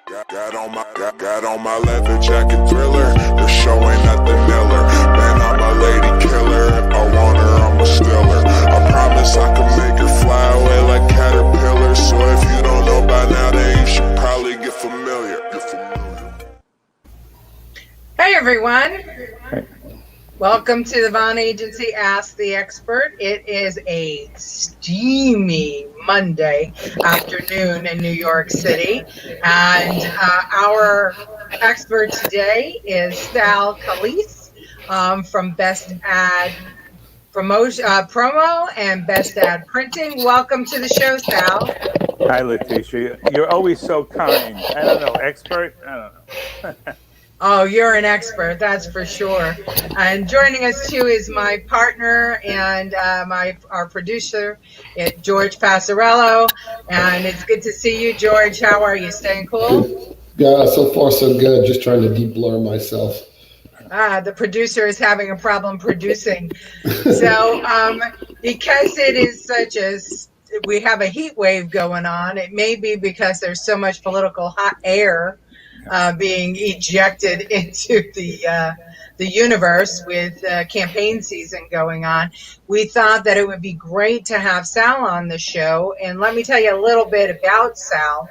Got on my leather jacket thriller. The show ain't nothing Miller. Man, I'm a lady killer. If I want her, I'm a stealer. I promise I can make her fly away like caterpillars. So if you don't know by now, then you should probably get familiar. Hey everyone. Welcome to the Vaughn Agency Ask the Expert. It is a steamy Monday afternoon in New York City. And our expert today is Sal Calise from Best Ad Promo and Best Ad Printing. Welcome to the show, Sal. Hi, Leticia. You're always so kind. I don't know, expert? I don't know. Oh, you're an expert, that's for sure. And joining us too is my partner and our producer, George Passariello. And it's good to see you, George. How are you? Staying cool? Yeah, so far so good. Just trying to de-blur myself. The producer is having a problem producing. So because it is we have a heat wave going on, it may be because there's so much political hot air being ejected into the universe with campaign season going on. We thought that it would be great to have Sal on the show. And let me tell you a little bit about Sal.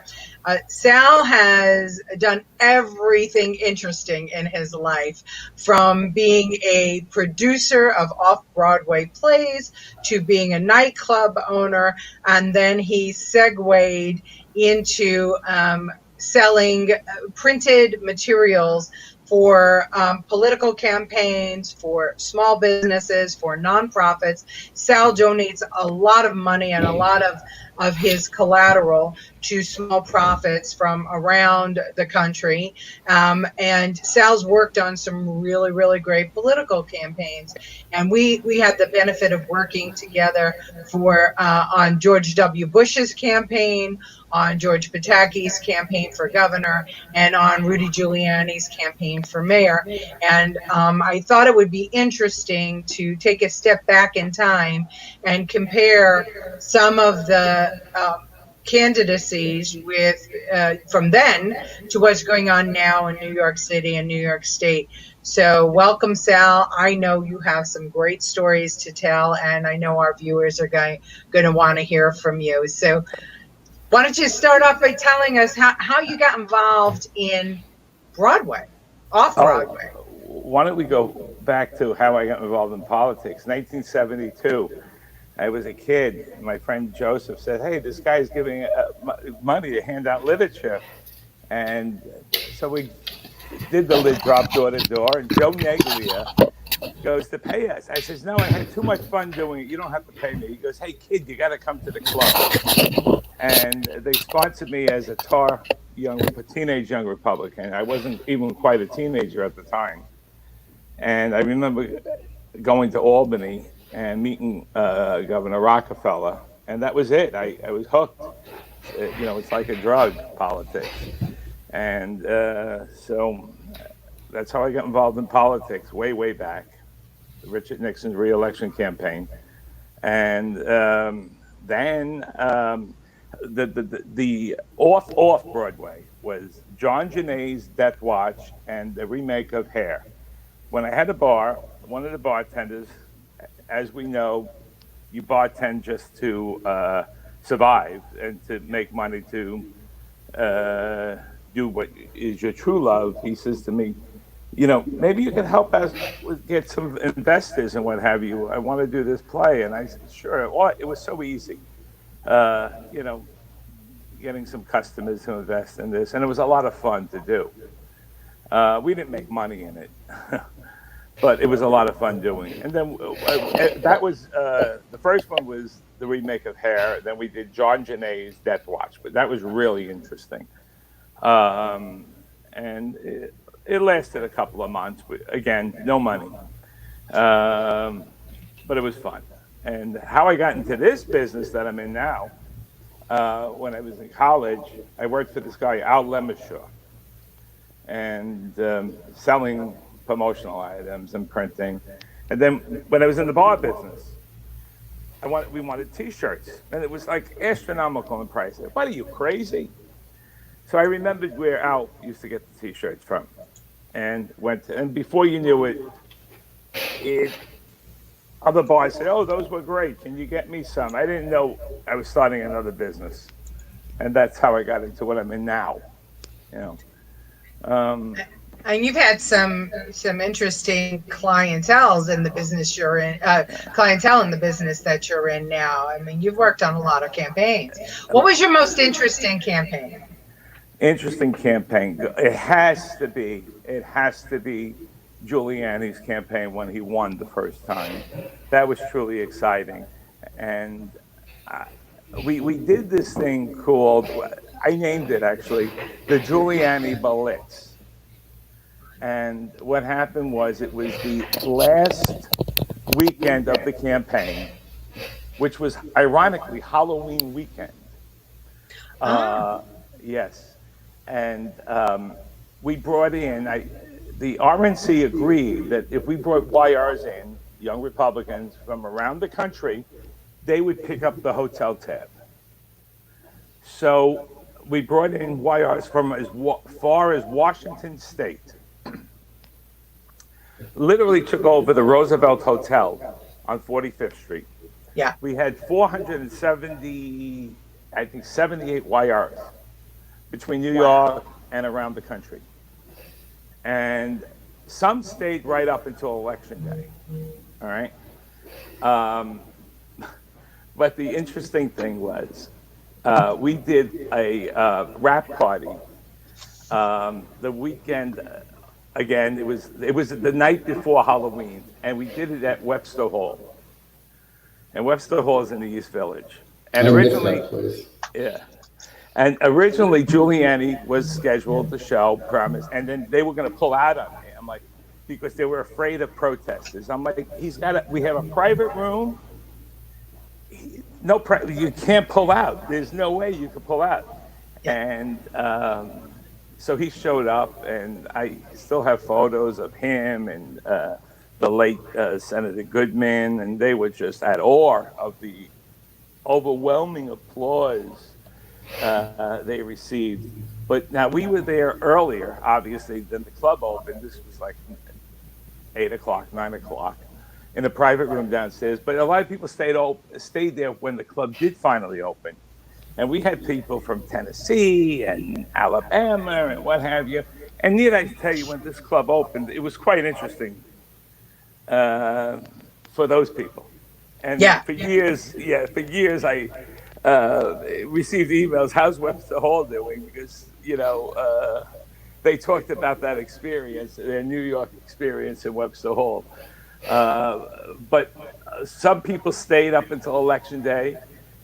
Sal has done everything interesting in his life, from being a producer of off-Broadway plays to being a nightclub owner, and then he segued into selling printed materials for political campaigns, for small businesses, for nonprofits. Sal donates a lot of money and a lot of his collateral to small profits from around the country. And Sal's worked on some really, really great political campaigns. And we had the benefit of working together on George W. Bush's campaign, on George Pataki's campaign for governor, and on Rudy Giuliani's campaign for mayor. And I thought it would be interesting to take a step back in time and compare some of the candidacies from then to what's going on now in New York City and New York State. So welcome, Sal. I know you have some great stories to tell, and I know our viewers are going to want to hear from you. So why don't you start off by telling us how you got involved in Broadway, off-Broadway? Why don't we go back to how I got involved in politics? 1972. I was a kid. My friend Joseph said, hey, this guy's giving money to hand out literature. And so we did the lid drop door to door, and Joe Neglia goes to pay us. I says, no, I had too much fun doing it. You don't have to pay me. He goes, hey, kid, you got to come to the club. And they sponsored me as a teenage young Republican. I wasn't even quite a teenager at the time. And I remember going to Albany and meeting Governor Rockefeller, and that was it. I was hooked. It's like a drug, politics. And so that's how I got involved in politics, way, way back. Richard Nixon's re-election campaign. And then the off Broadway was John Genet's Death Watch and the remake of Hair. When I had a bar, one of the bartenders, as we know, you bartend just to survive and to make money to do what is your true love. He says to me, maybe you can help us get some investors and what have you. I want to do this play. And I said, sure. Well, it was so easy, getting some customers to invest in this. And it was a lot of fun to do. We didn't make money in it, but it was a lot of fun doing it. And then that was, the first one was the remake of Hair. Then we did John Genet's Death Watch, but that was really interesting. And it lasted a couple of months, but again, no money. But it was fun. And how I got into this business that I'm in now, when I was in college, I worked for this guy, Al Lemishaw, and selling promotional items and printing. And then when I was in the bar business, we wanted T-shirts, and it was like astronomical in price. What are you, crazy? So I remembered where Al used to get the T-shirts from, and and before you knew it, other bars said, "Oh, those were great. Can you get me some?" I didn't know I was starting another business, and that's how I got into what I'm in now. You know, And you've had some interesting clientele in the business you're in, clientele in the business that you're in now. I mean, you've worked on a lot of campaigns. What was your most interesting campaign? interesting campaign. It has to be. It has to be Giuliani's campaign when he won the first time. That was truly exciting, and we did this thing called, I named it actually, the Giuliani Blitz. And what happened was it was the last weekend of the campaign, which was ironically Halloween weekend. Yes. And we brought in, the RNC agreed that if we brought YRs in, young Republicans from around the country, they would pick up the hotel tab. So we brought in YRs from as far as Washington State. Literally took over the Roosevelt Hotel on 45th Street. Yeah. We had 470, I think 78 YRs between New York and around the country. And some stayed right up until Election Day. All right. But the interesting thing was, we did a rap party the weekend. Again, it was the night before Halloween, and we did it at Webster Hall. And Webster Hall is in the East Village. And originally, yeah. And originally, Giuliani was scheduled to show, promise, and then they were going to pull out on me. I'm like, because they were afraid of protesters. I'm like, we have a private room. You can't pull out. There's no way you could pull out. And so he showed up, and I still have photos of him and the late Senator Goodman, and they were just at awe of the overwhelming applause they received. But now we were there earlier, obviously, than the club opened. This was like 8 o'clock, 9 o'clock, in a private room downstairs. But a lot of people stayed there when the club did finally open. And we had people from Tennessee and Alabama and what have you. And need I tell you, when this club opened, it was quite interesting for those people. And for years, I received emails, "How's Webster Hall doing?" Because, they talked about that experience, their New York experience in Webster Hall. But some people stayed up until Election Day,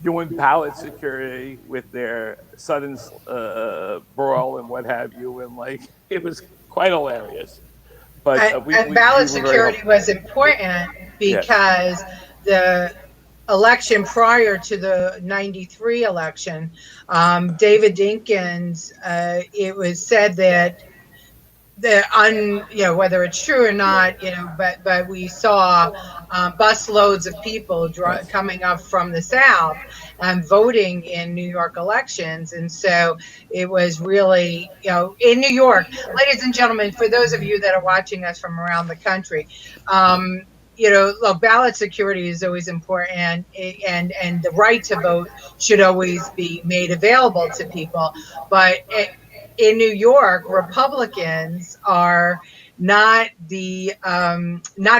doing ballot security with their sons brawl and what have you, and it was quite hilarious. But ballot security was important because the election prior to the 93 election, David Dinkins, it was said that whether it's true or not, but we saw bus loads of people coming up from the South and voting in New York elections. And so it was really, in New York, ladies and gentlemen, for those of you that are watching us from around the country, look, ballot security is always important, and the right to vote should always be made available to people. But in New York, Republicans are not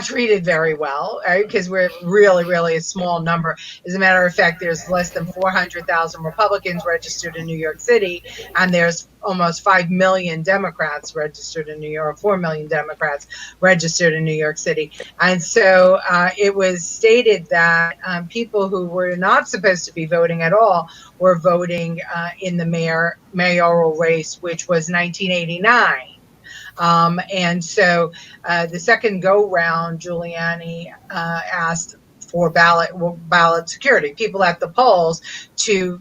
treated very well, right? Because we're really, really a small number. As a matter of fact, there's less than 400,000 Republicans registered in New York City, and there's almost 5 million Democrats registered in New York, 4 million Democrats registered in New York City. And so it was stated that people who were not supposed to be voting at all were voting in the mayoral race, which was 1989. And so the second go round, Giuliani asked for ballot security, people at the polls to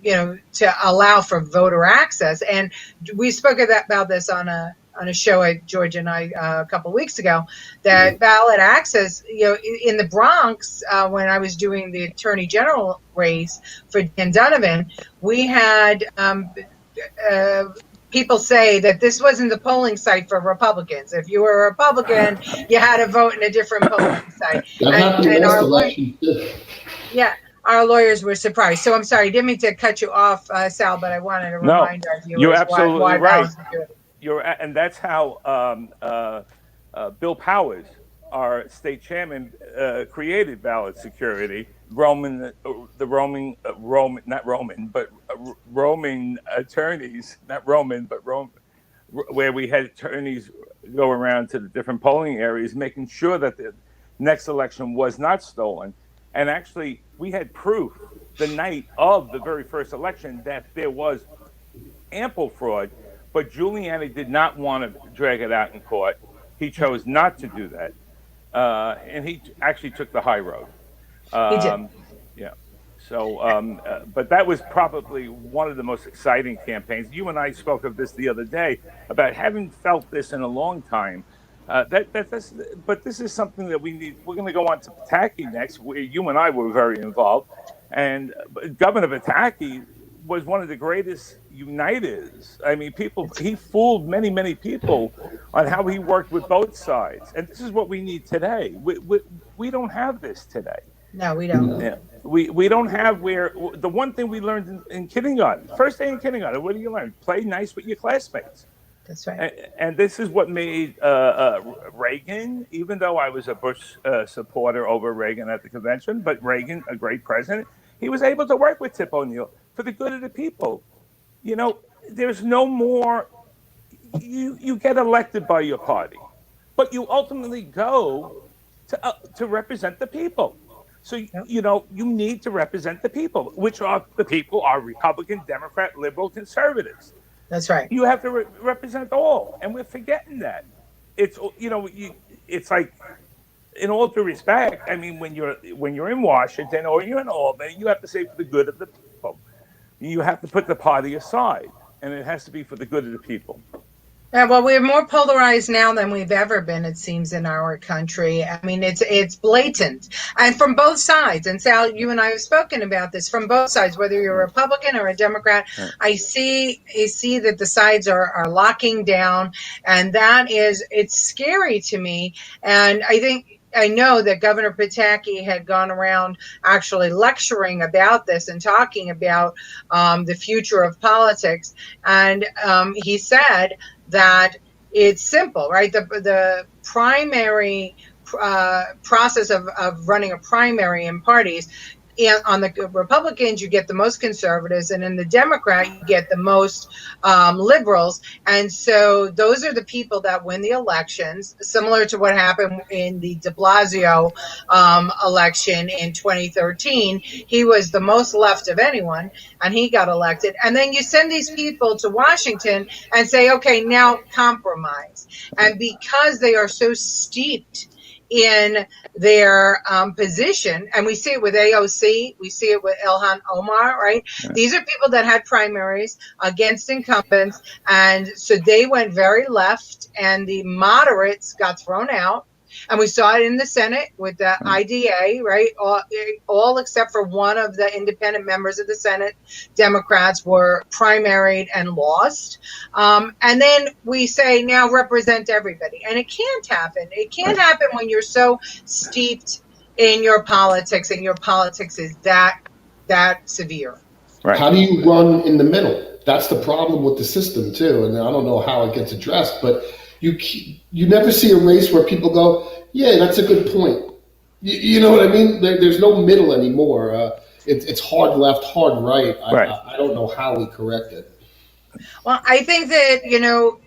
allow for voter access. And we spoke about this on a show George and I a couple of weeks ago, that ballot access, in the Bronx, when I was doing the Attorney General race for Dan Donovan, we had people say that this wasn't the polling site for Republicans. If you were a Republican, you had to vote in a different polling site. That happened And last our election too. yeah, our lawyers were surprised. So I'm sorry, didn't mean to cut you off, Sal, but I wanted to No, remind our you're viewers absolutely why right. balance security. And that's how Bill Powers, our state chairman, created ballot security. Roman attorneys, not Roman, but where we had attorneys go around to the different polling areas, making sure that the next election was not stolen. And actually, we had proof the night of the very first election that there was ample fraud, but Giuliani did not want to drag it out in court. He chose not to do that, and he actually took the high road. He did. Yeah. So, but that was probably one of the most exciting campaigns. You and I spoke of this the other day about having felt this in a long time. But this is something that we need. We're going to go on to Pataki next, where you and I were very involved. And Governor Pataki was one of the greatest uniters. I mean, he fooled many, many people on how he worked with both sides. And this is what we need today. We don't have this today. No, we don't. Yeah. We don't have the one thing we learned in kindergarten, first day in kindergarten, what do you learn? Play nice with your classmates. That's right. And this is what made Reagan, even though I was a Bush supporter over Reagan at the convention, but Reagan, a great president, he was able to work with Tip O'Neill for the good of the people. You know, there's no more, you get elected by your party, but you ultimately go to represent the people. So, you know, you need to represent the people, which are the people are Republican, Democrat, liberal, conservatives. That's right. You have to represent all, and we're forgetting that. It's, you know, it's like, in all due respect, I mean, when you're in Washington or you're in Albany, you have to say for the good of the people. You have to put the party aside, and it has to be for the good of the people. Yeah, well, we're more polarized now than we've ever been, it seems, in our country. I mean, it's blatant. And from both sides, and Sal, you and I have spoken about this, from both sides, whether you're a Republican or a Democrat, right. I see that the sides are locking down, and it's scary to me. And I know that Governor Pataki had gone around actually lecturing about this and talking about the future of politics. And he said that it's simple, right? The primary process of running a primary in parties, and on the Republicans, you get the most conservatives, and in the Democrat, you get the most liberals. And so those are the people that win the elections, similar to what happened in the de Blasio election in 2013. He was the most left of anyone, and he got elected. And then you send these people to Washington and say, okay, now compromise. And because they are so steeped in their position, and we see it with AOC, we see it with Ilhan Omar, right? These are people that had primaries against incumbents, and so they went very left, and the moderates got thrown out. And we saw it in the Senate with the IDA, right? All except for one of the independent members of the Senate, Democrats, were primaried and lost. And then we say, now represent everybody. And it can't happen. It can't happen when you're so steeped in your politics, and your politics is that severe. Right. How do you run in the middle? That's the problem with the system, too. And I don't know how it gets addressed, but you never see a race where people go, yeah, that's a good point. You know what I mean? There's no middle anymore. It's hard left, hard right. I don't know how we correct it. Well, I think that, you know,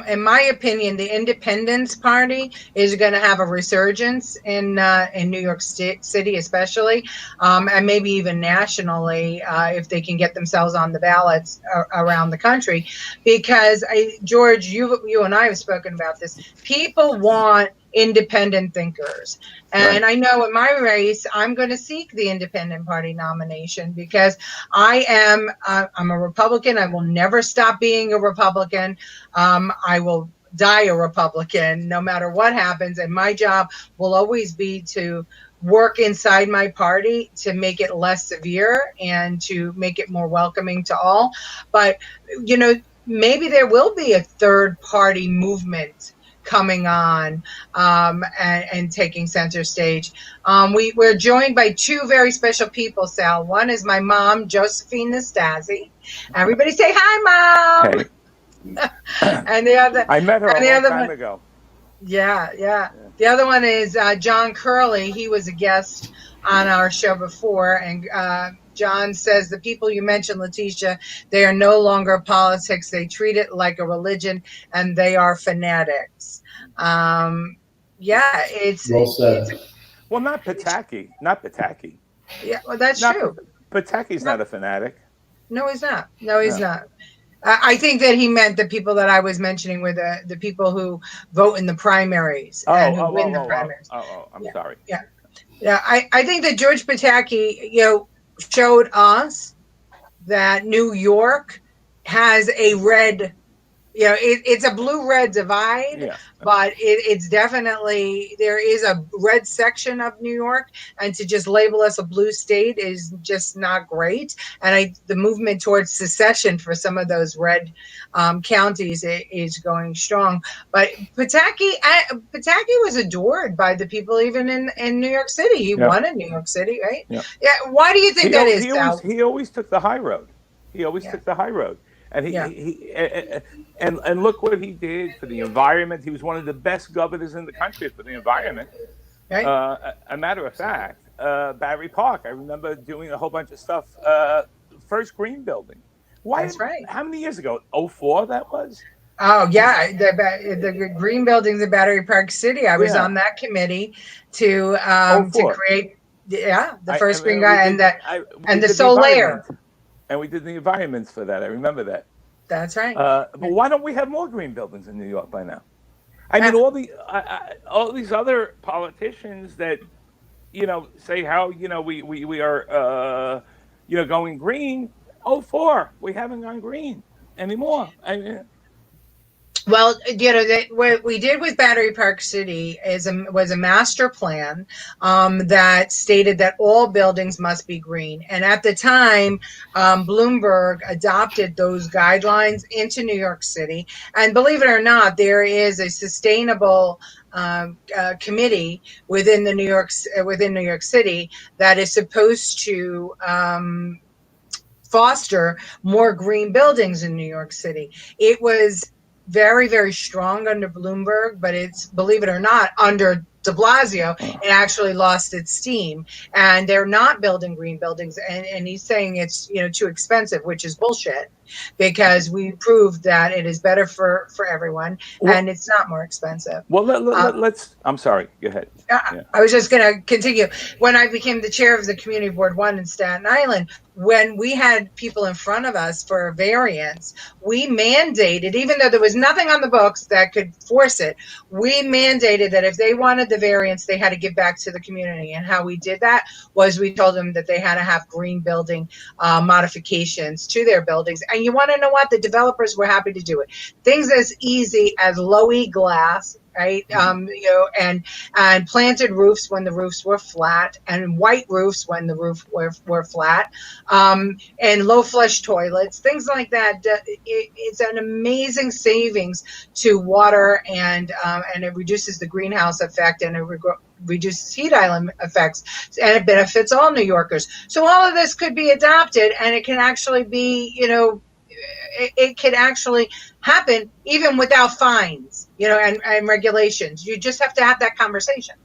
in my opinion, the Independence Party is going to have a resurgence in New York City, especially, and maybe even nationally, if they can get themselves on the ballots around the country. Because George, you and I have spoken about this. People want independent thinkers. And I know in my race, I'm going to seek the Independent Party nomination because I'm a Republican. I will never stop being a Republican. I will die a Republican no matter what happens. And my job will always be to work inside my party to make it less severe and to make it more welcoming to all. But, you know, maybe there will be a third party movement coming on and taking center stage. We're joined by two very special people, Sal. One is my mom, Josephine Nastasi. Everybody say hi, Mom. Hey. And the other, I met her a and the long other time one, ago. yeah. The other one is John Curley. He was a guest on our show before, and John says the people you mentioned, Leticia, they are no longer politics. They treat it like a religion, and they are fanatics. It's Well said. Well, not Pataki. Not Pataki. yeah, well, that's Not true. Pataki's not a fanatic. No, he's not. No, he's not. I think that he meant the people that I was mentioning were the people who vote in the primaries and who win the primaries. I'm sorry. Yeah. I think that George Pataki, showed us that New York has a red, it's a blue-red divide, Yeah. but it's definitely, there is a red section of New York, and to just label us a blue state is just not great. And the movement towards secession for some of those red counties is going strong. But Pataki was adored by the people even in New York City. He won in New York City, right? Yeah. Why do you think that is, Sal? He always took the high road. Took the high road. And and look what he did for the environment. He was one of the best governors in the country for the environment. Right. A matter of fact, Battery Park, I remember doing a whole bunch of stuff. First green building. That's right. How many years ago? 2004 that was? Oh, yeah. The green buildings in Battery Park City. I was on that committee to create the first green guy and the Solaire. And we did the environments for that. I remember that. That's right. But why don't we have more green buildings in New York by now? I mean, all these other politicians that, say how, we are, going green. 2004, we haven't gone green anymore. Well, what we did with Battery Park City was a master plan that stated that all buildings must be green. And at the time, Bloomberg adopted those guidelines into New York City. And believe it or not, there is a sustainable committee within New York City that is supposed to foster more green buildings in New York City. It was very, very strong under Bloomberg, but it's, believe it or not, under de Blasio, it actually lost its steam, and they're not building green buildings. And he's saying it's too expensive, which is bullshit, because we proved that it is better for everyone, and it's not more expensive. Well, let's. I'm sorry. Go ahead. I was just going to continue. When I became the chair of the Community Board 1 in Staten Island, when we had people in front of us for a variance, we mandated, even though there was nothing on the books that could force it, we mandated that if they wanted the variance, they had to give back to the community. And how we did that was we told them that they had to have green building modifications to their buildings. And you want to know what? The developers were happy to do it. Things as easy as low-E glass, right? And planted roofs when the roofs were flat, and white roofs when the roof were flat, and low flush toilets, things like that. It's an amazing savings to water, and it reduces the greenhouse effect, and it reduces heat island effects, and it benefits all New Yorkers. So all of this could be adopted, and it can actually be, it could actually happen even without fines, and regulations. You just have to have that conversation.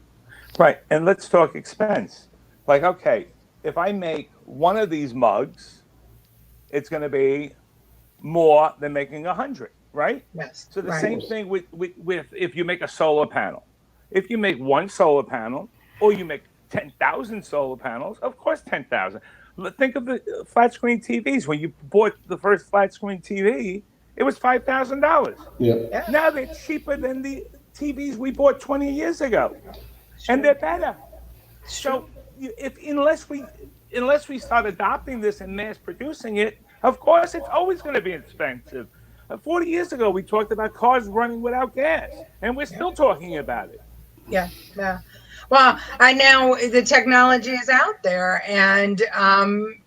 Right. And let's talk expense. Like, okay, if I make one of these mugs, it's going to be more than making 100, right? Yes. So the same thing with if you make a solar panel. If you make one solar panel, or you make 10,000 solar panels, of course 10,000. Think of the flat screen TVs. When you bought the first flat screen TV, it was $5,000. Yeah. Now they're cheaper than the TVs we bought 20 years ago, and they're better. So unless we start adopting this and mass producing it, of course it's always going to be expensive. 40 years ago, we talked about cars running without gas, and we're still talking about it. Yeah. Well, I know the technology is out there, and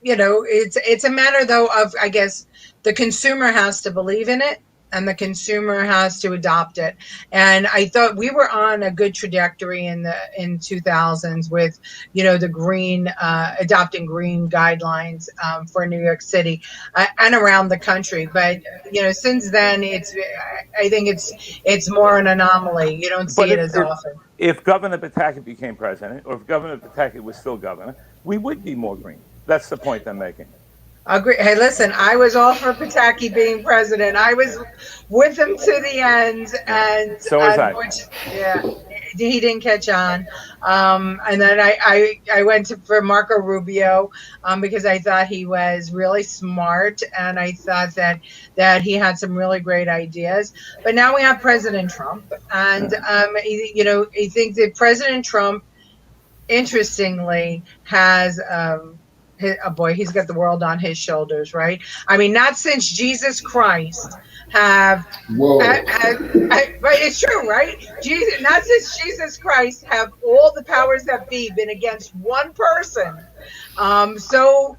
it's a matter though of, I guess, the consumer has to believe in it, and the consumer has to adopt it. And I thought we were on a good trajectory in 2000s with, the green, adopting green guidelines for New York City and around the country. But since then, I think it's more an anomaly. You don't see But it as often. if Governor Pataki became president, or if Governor Pataki was still governor, we would be more green. That's the point I'm making. Agree. Hey, listen, I was all for Pataki being president. I was with him to the end, and So was I. yeah, he didn't catch on. And then I went for Marco Rubio because I thought he was really smart, and I thought that he had some really great ideas. But now we have President Trump, and I think that President Trump, interestingly, has. Oh boy, he's got the world on his shoulders, right? I mean, not since Jesus Christ but it's true, right? Not since Jesus Christ have all the powers that be been against one person, so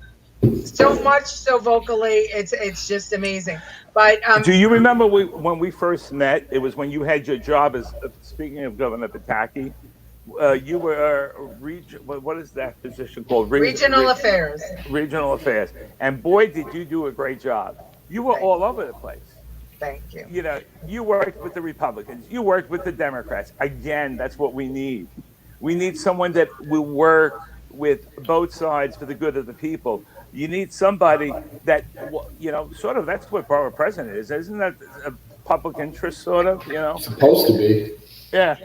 much so vocally. It's just amazing. But do you remember when we first met? It was when you had your job as, speaking of Governor Pataki. You were what is that position called? Regional Affairs. Regional Affairs. And boy, did you do a great job. You were all over the place. Thank you. You worked with the Republicans. You worked with the Democrats. Again, that's what we need. We need someone that will work with both sides for the good of the people. You need somebody that, sort of, that's what borough president is. Isn't that a public interest, sort of, Supposed to be. Yeah,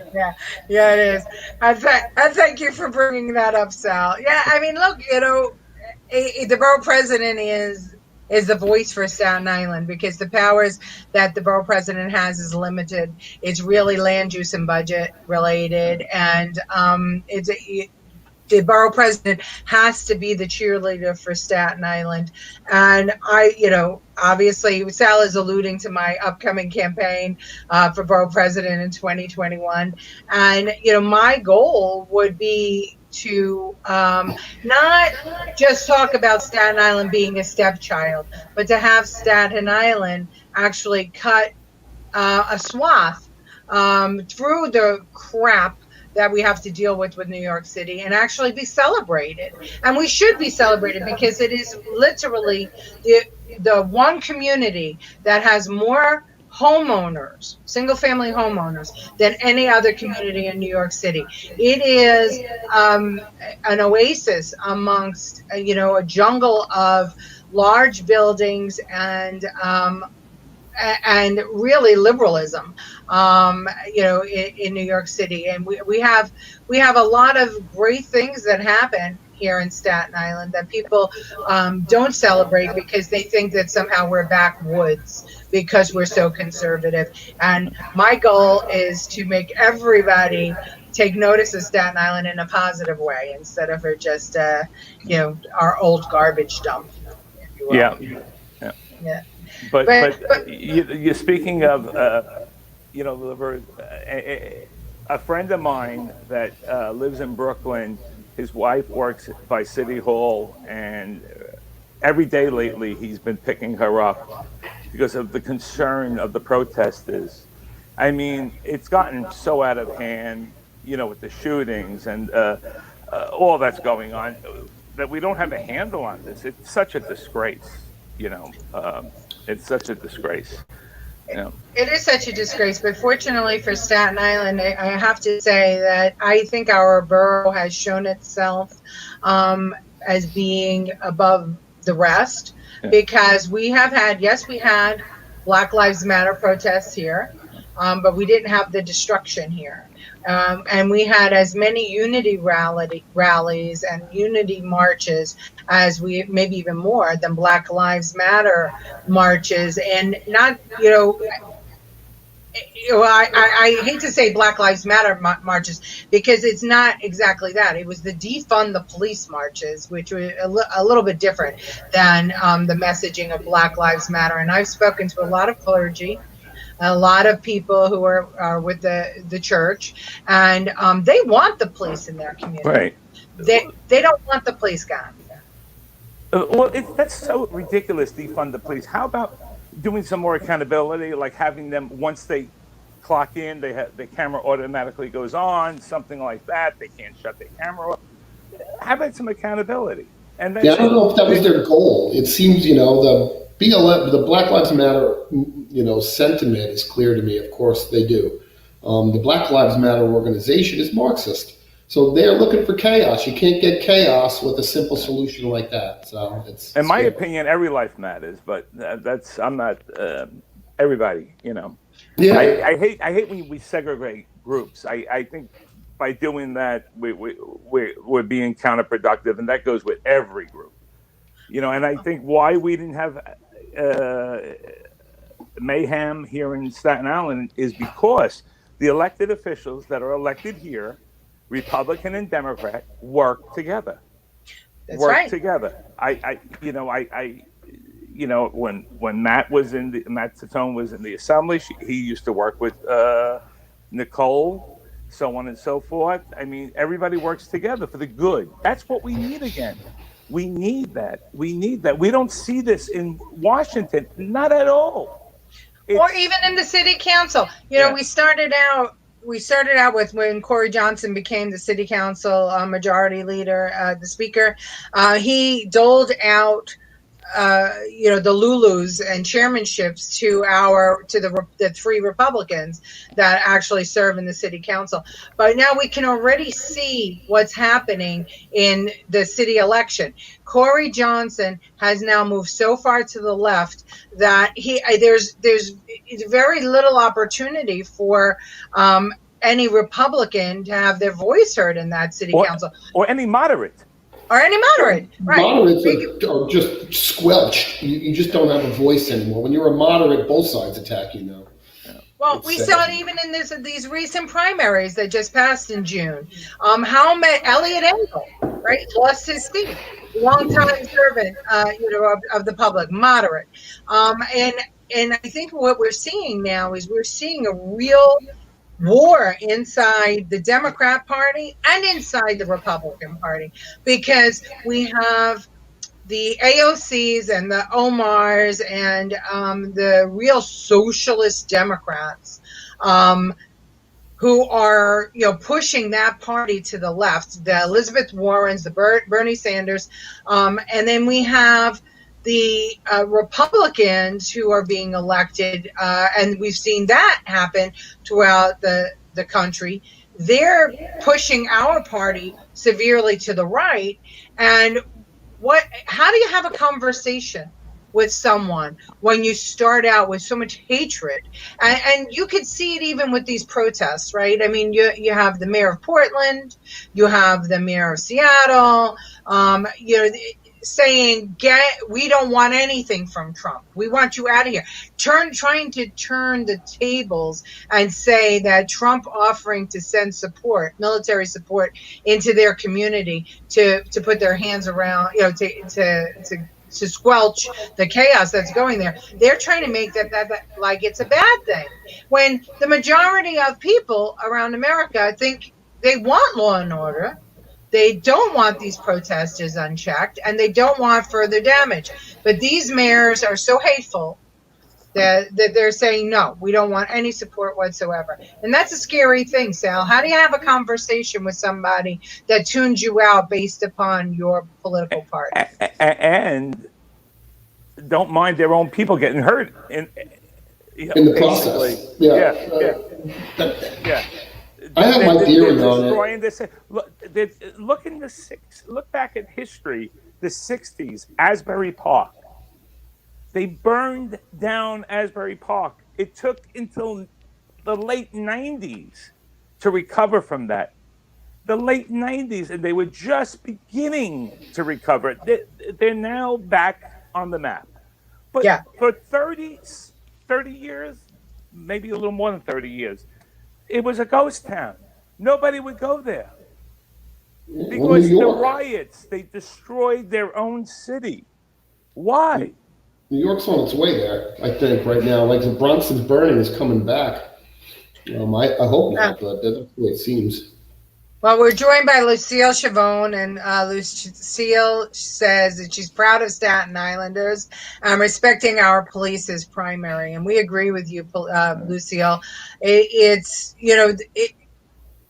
it is. I thank you for bringing that up, Sal. Yeah, I mean, look, the borough president is the voice for Staten Island, because the powers that the borough president has is limited. It's really land use and budget related, and the borough president has to be the cheerleader for Staten Island. And obviously Sal is alluding to my upcoming campaign for borough president in 2021. And, my goal would be to not just talk about Staten Island being a stepchild, but to have Staten Island actually cut a swath through the crap that we have to deal with New York City, and actually be celebrated. And we should be celebrated, because it is literally the one community that has more homeowners, single family homeowners, than any other community in New York City. It is an oasis amongst a jungle of large buildings and really liberalism, in New York City. And we have a lot of great things that happen here in Staten Island that people don't celebrate, because they think that somehow we're backwoods because we're so conservative. And my goal is to make everybody take notice of Staten Island in a positive way, instead of it just, our old garbage dump, if you will. Yeah. But you're speaking of, a friend of mine that lives in Brooklyn. His wife works by City Hall, and every day lately he's been picking her up because of the concern of the protesters. I mean, it's gotten so out of hand, with the shootings and all that's going on, that we don't have a handle on this. It's such a disgrace, It's such a disgrace. It is such a disgrace, but fortunately for Staten Island, I have to say that I think our borough has shown itself as being above the rest, because we had Black Lives Matter protests here, but we didn't have the destruction here. And we had as many unity rallies and unity marches as maybe even more than Black Lives Matter marches. And not, I hate to say Black Lives Matter marches, because it's not exactly that. It was the defund the police marches, which were a little bit different than the messaging of Black Lives Matter. And I've spoken to a lot of clergy, a lot of people who are with the church, and they want the police in their community. Right. They don't want the police gone. Well, that's so ridiculous, defund the police. How about doing some more accountability, like having them, once they clock in, the camera automatically goes on, something like that. They can't shut the camera off. How about some accountability? And Yeah, I that's don't it. know if that was their goal. It seems, the BLM, the Black Lives Matter, sentiment is clear to me. Of course, they do. The Black Lives Matter organization is Marxist, so they're looking for chaos. You can't get chaos with a simple solution like that. So it's In my scary. opinion, every life matters, but I'm not everybody. Yeah. I hate when we segregate groups. I think by doing that we're being counterproductive, and that goes with every group. And I think why we didn't have uh, mayhem here in Staten Island is because the elected officials that are elected here, Republican and Democrat, work together. That's Work right. together. When Matt Tatone was in the assembly, he used to work with Nicole, so on and so forth. I mean, everybody works together for the good. That's what we need again. We need that. We need that. We don't see this in Washington, not at all. Or even in the city council. We started out with when Corey Johnson became the city council majority leader, the speaker. He doled out the Lulus and chairmanships to the three Republicans that actually serve in the city council. But now we can already see what's happening in the city election. Corey Johnson has now moved so far to the left that there's very little opportunity for any Republican to have their voice heard in that city council, or any moderate. Or any moderate, right? Moderates are just squelched. You just don't have a voice anymore. When you're a moderate, both sides attack you now. Well, we saw it even in these recent primaries that just passed in June. Elliot Engel, right, lost his seat. Longtime servant, of the public, moderate, and I think what we're seeing now is we're seeing a real war inside the Democrat Party and inside the Republican Party, because we have the AOCs and the Omars and the real socialist Democrats who are pushing that party to the left, the Elizabeth Warrens, the Bernie Sanders, and then we have the Republicans who are being elected, and we've seen that happen throughout the country. They're pushing our party severely to the right. And how do you have a conversation with someone when you start out with so much hatred? And you could see it even with these protests, right? I mean, you have the mayor of Portland, you have the mayor of Seattle, saying, we don't want anything from Trump. We want you out of here. Trying to turn the tables and say that Trump offering to send military support into their community to put their hands around, to squelch the chaos that's going there. They're trying to make that like it's a bad thing, when the majority of people around America think they want law and order. They don't want these protesters unchecked, and they don't want further damage. But these mayors are so hateful that they're saying, no, we don't want any support whatsoever. And that's a scary thing, Sal. How do you have a conversation with somebody that tunes you out based upon your political party? And don't mind their own people getting hurt in the process. Yeah. I have my theory on it. Look back at history. The 60s, Asbury Park. They burned down Asbury Park. It took until the late 90s to recover from that. The late 90s, and they were just beginning to recover. They're now back on the map. But for 30 years, maybe a little more than 30 years, it was a ghost town. Nobody would go there. Because the riots, they destroyed their own city. Why? New York's on its way there, I think, right now. Like the Bronx's burning is coming back. I hope not, but that's the way it seems. Well, we're joined by Lucille Chavone, and Lucille says that she's proud of Staten Islanders, respecting our police is primary, and we agree with you, Lucille. It's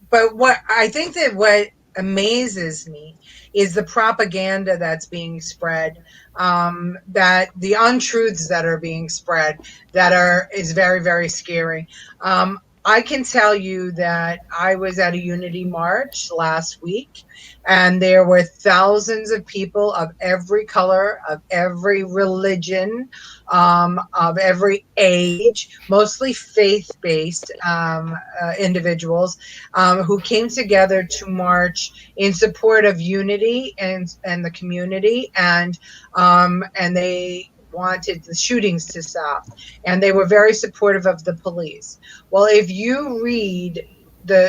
but what I think that what amazes me is the propaganda that's being spread, that the untruths that are being spread is very, very scary. I can tell you that I was at a unity march last week, and there were thousands of people of every color, of every religion, of every age, mostly faith-based individuals, who came together to march in support of unity and the community, and they wanted the shootings to stop, and they were very supportive of the police. Well, if you read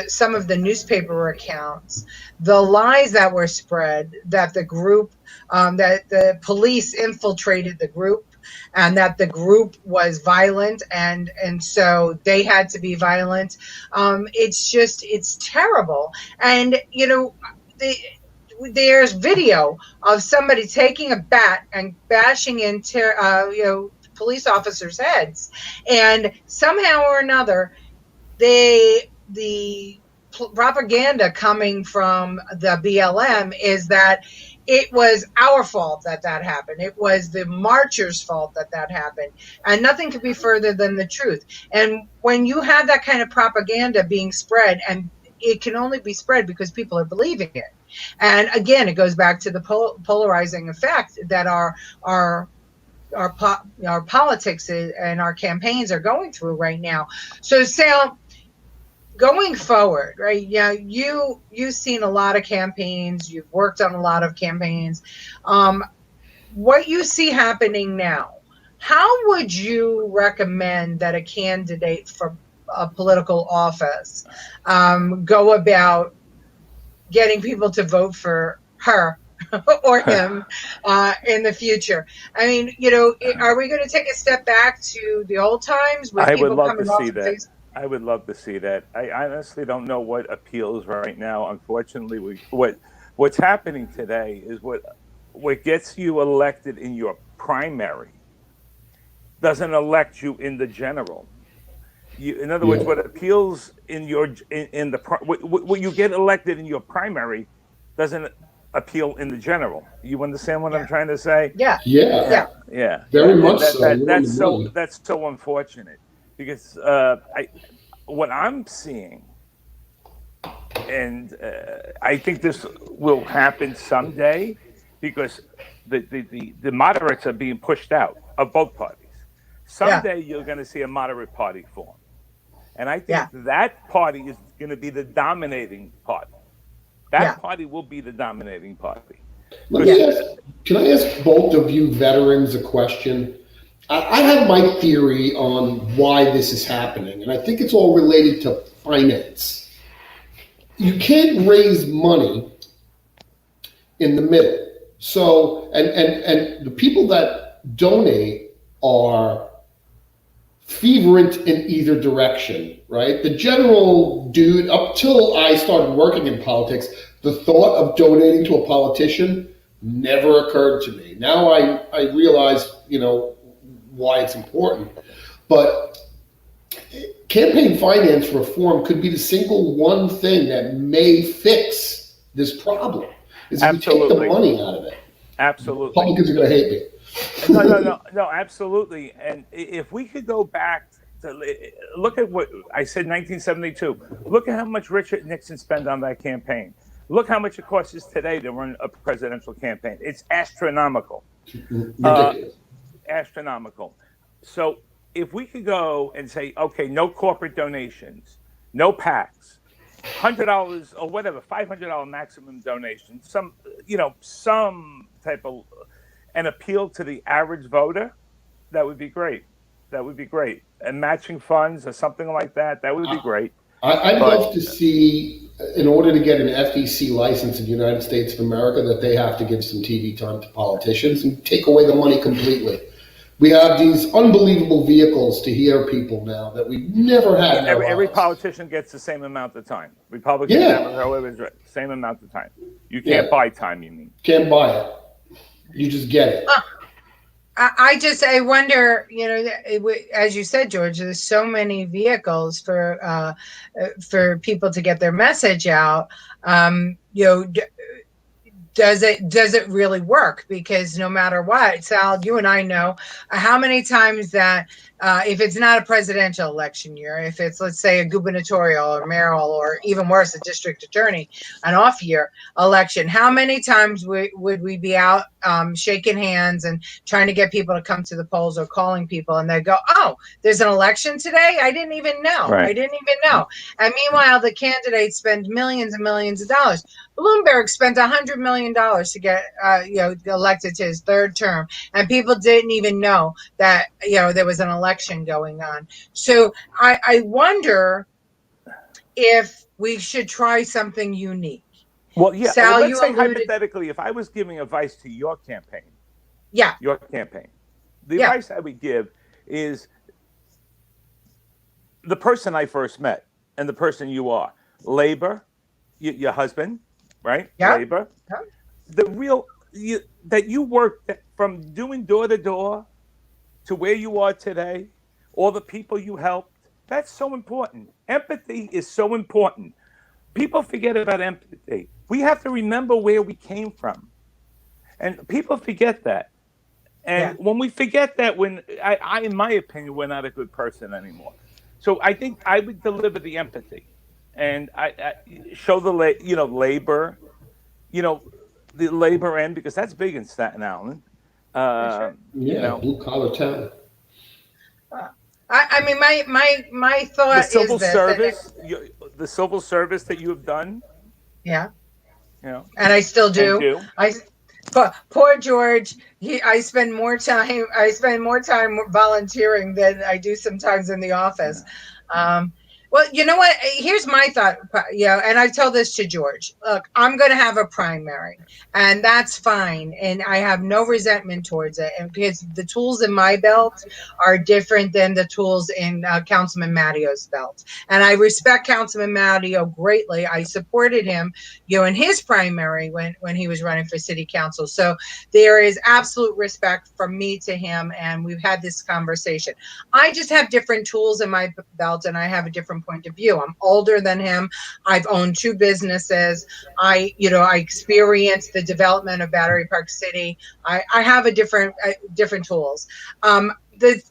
some of the newspaper accounts, the lies that were spread, that the group, that the police infiltrated the group, and that the group was violent, and so they had to be violent. It's terrible. And there's video of somebody taking a bat and bashing into police officers' heads, and somehow or another, the propaganda coming from the BLM is that it was our fault that happened. It was the marchers' fault that happened. And nothing could be further than the truth. And when you have that kind of propaganda being spread, and it can only be spread because people are believing it. And again, it goes back to the polarizing effect that our politics and our campaigns are going through right now. So, Sal, going forward, right? Yeah, you've seen a lot of campaigns. You've worked on a lot of campaigns. What you see happening now, how would you recommend that a candidate for a political office go about getting people to vote for her or him in the future? I mean, are we going to take a step back to the old times with people coming off of these? I would love to see that. I honestly don't know what appeals right now. Unfortunately, what's happening today is what gets you elected in your primary doesn't elect you in the general. In other words, what appeals in what you get elected in your primary doesn't appeal in the general. You understand what I'm trying to say? Yeah. Very much so. That's so unfortunate, because what I'm seeing, and I think this will happen someday, because the moderates are being pushed out of both parties. Someday you're going to see a moderate party form. And I think that party is going to be the dominating party. That party will be the dominating party. Can I ask both of you veterans a question? I have my theory on why this is happening, and I think it's all related to finance. You can't raise money in the middle. So, and the people that donate are fervent in either direction, right? The general dude, up till I started working in politics, the thought of donating to a politician never occurred to me. Now I realize, why it's important. But campaign finance reform could be the single one thing that may fix this problem. Is if you take the money out of it. Absolutely. Republicans are going to hate me. No, absolutely. And if we could go back to look at what I said, 1972, look at how much Richard Nixon spent on that campaign. Look how much it costs us today to run a presidential campaign. It's astronomical. Astronomical. So if we could go and say, okay, no corporate donations, no PACs, $100 or whatever, $500 maximum donation, some type of, and appeal to the average voter, that would be great. And matching funds or something like that, that would be great. I'd love to see, in order to get an FEC license in the United States of America, that they have to give some TV time to politicians and take away the money completely. We have these unbelievable vehicles to hear people now that we've never had in our Every lives. politician gets the same amount of time. Republican, Yeah. Democrat, same amount of time. You can't buy time, you mean? Can't buy it. You just get it. I wonder, as you said, George, there's so many vehicles for people to get their message out. Does it really work? Because no matter what, Sal, you and I know how many times that if it's not a presidential election year, if it's, let's say, a gubernatorial or mayoral or even worse, a district attorney, an off-year election, how many times would we be out shaking hands and trying to get people to come to the polls or calling people, and they go, oh, there's an election today? I didn't even know. Right. I didn't even know. And meanwhile, the candidates spend millions and millions of dollars. Bloomberg spent $100 million to get elected to his third term, and people didn't even know that there was an election going on. So I wonder if we should try something unique. Well, yeah. Sal, Let's say hypothetically, if I was giving advice to your campaign, the advice I would give is the person I first met and the person you are. Labor, your husband, right? Yeah. Labor. Yeah. The real that you work from doing door to door to where you are today, all the people you helped. That's so important. Empathy is so important. People forget about empathy. We have to remember where we came from, and people forget that. And when we forget that, when I, in my opinion, we're not a good person anymore. So I think I would deliver the empathy, and I show the labor, the labor end, because that's big in Staten Island. Blue collar town. I mean, my thought the civil is service, the civil service that you have done. Yeah. And I still do. Poor George. I spend more time volunteering than I do sometimes in the office. Well, you know what? Here's my thought. And I tell this to George. Look, I'm going to have a primary, and that's fine. And I have no resentment towards it. And because the tools in my belt are different than the tools in Councilman Mattio's belt. And I respect Councilman Mattio greatly. I supported him, in his primary when he was running for city council. So there is absolute respect from me to him. And we've had this conversation. I just have different tools in my belt, and I have a different point of view. I'm older than him. I've owned 2 businesses. I experienced the development of Battery Park City. I have a different tools. The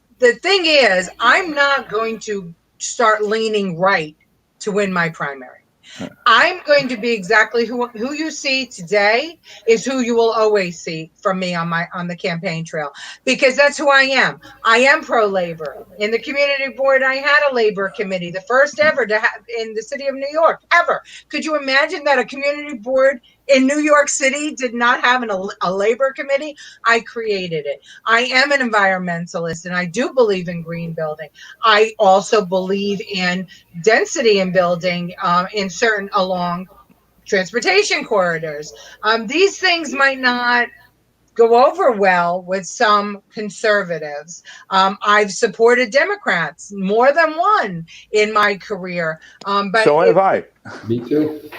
thing is, I'm not going to start leaning right to win my primary. I'm going to be exactly who you see today is who you will always see from me on the campaign trail, because that's who I am. I am pro-labor. In the community board, I had a labor committee, the first ever to have in the city of New York ever. Could you imagine that a community board in New York City did not have a labor committee? I created it. I am an environmentalist, and I do believe in green building. I also believe in density in building in certain along transportation corridors. These things might not go over well with some conservatives. I've supported Democrats more than one in my career. But so have I. Me too.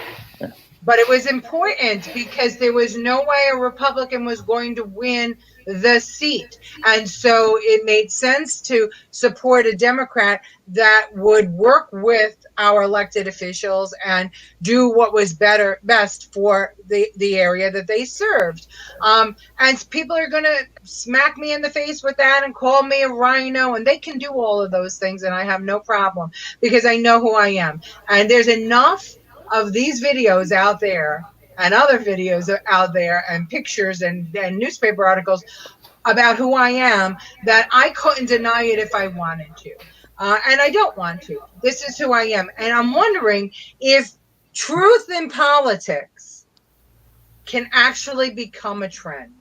But it was important because there was no way a Republican was going to win the seat. And so it made sense to support a Democrat that would work with our elected officials and do what was best for the area that they served. And people are going to smack me in the face with that and call me a rhino, and they can do all of those things, and I have no problem because I know who I am. And there's enough of these videos out there and other videos out there and pictures and newspaper articles about who I am that I couldn't deny it if I wanted to. And I don't want to. This is who I am. And I'm wondering if truth in politics can actually become a trend.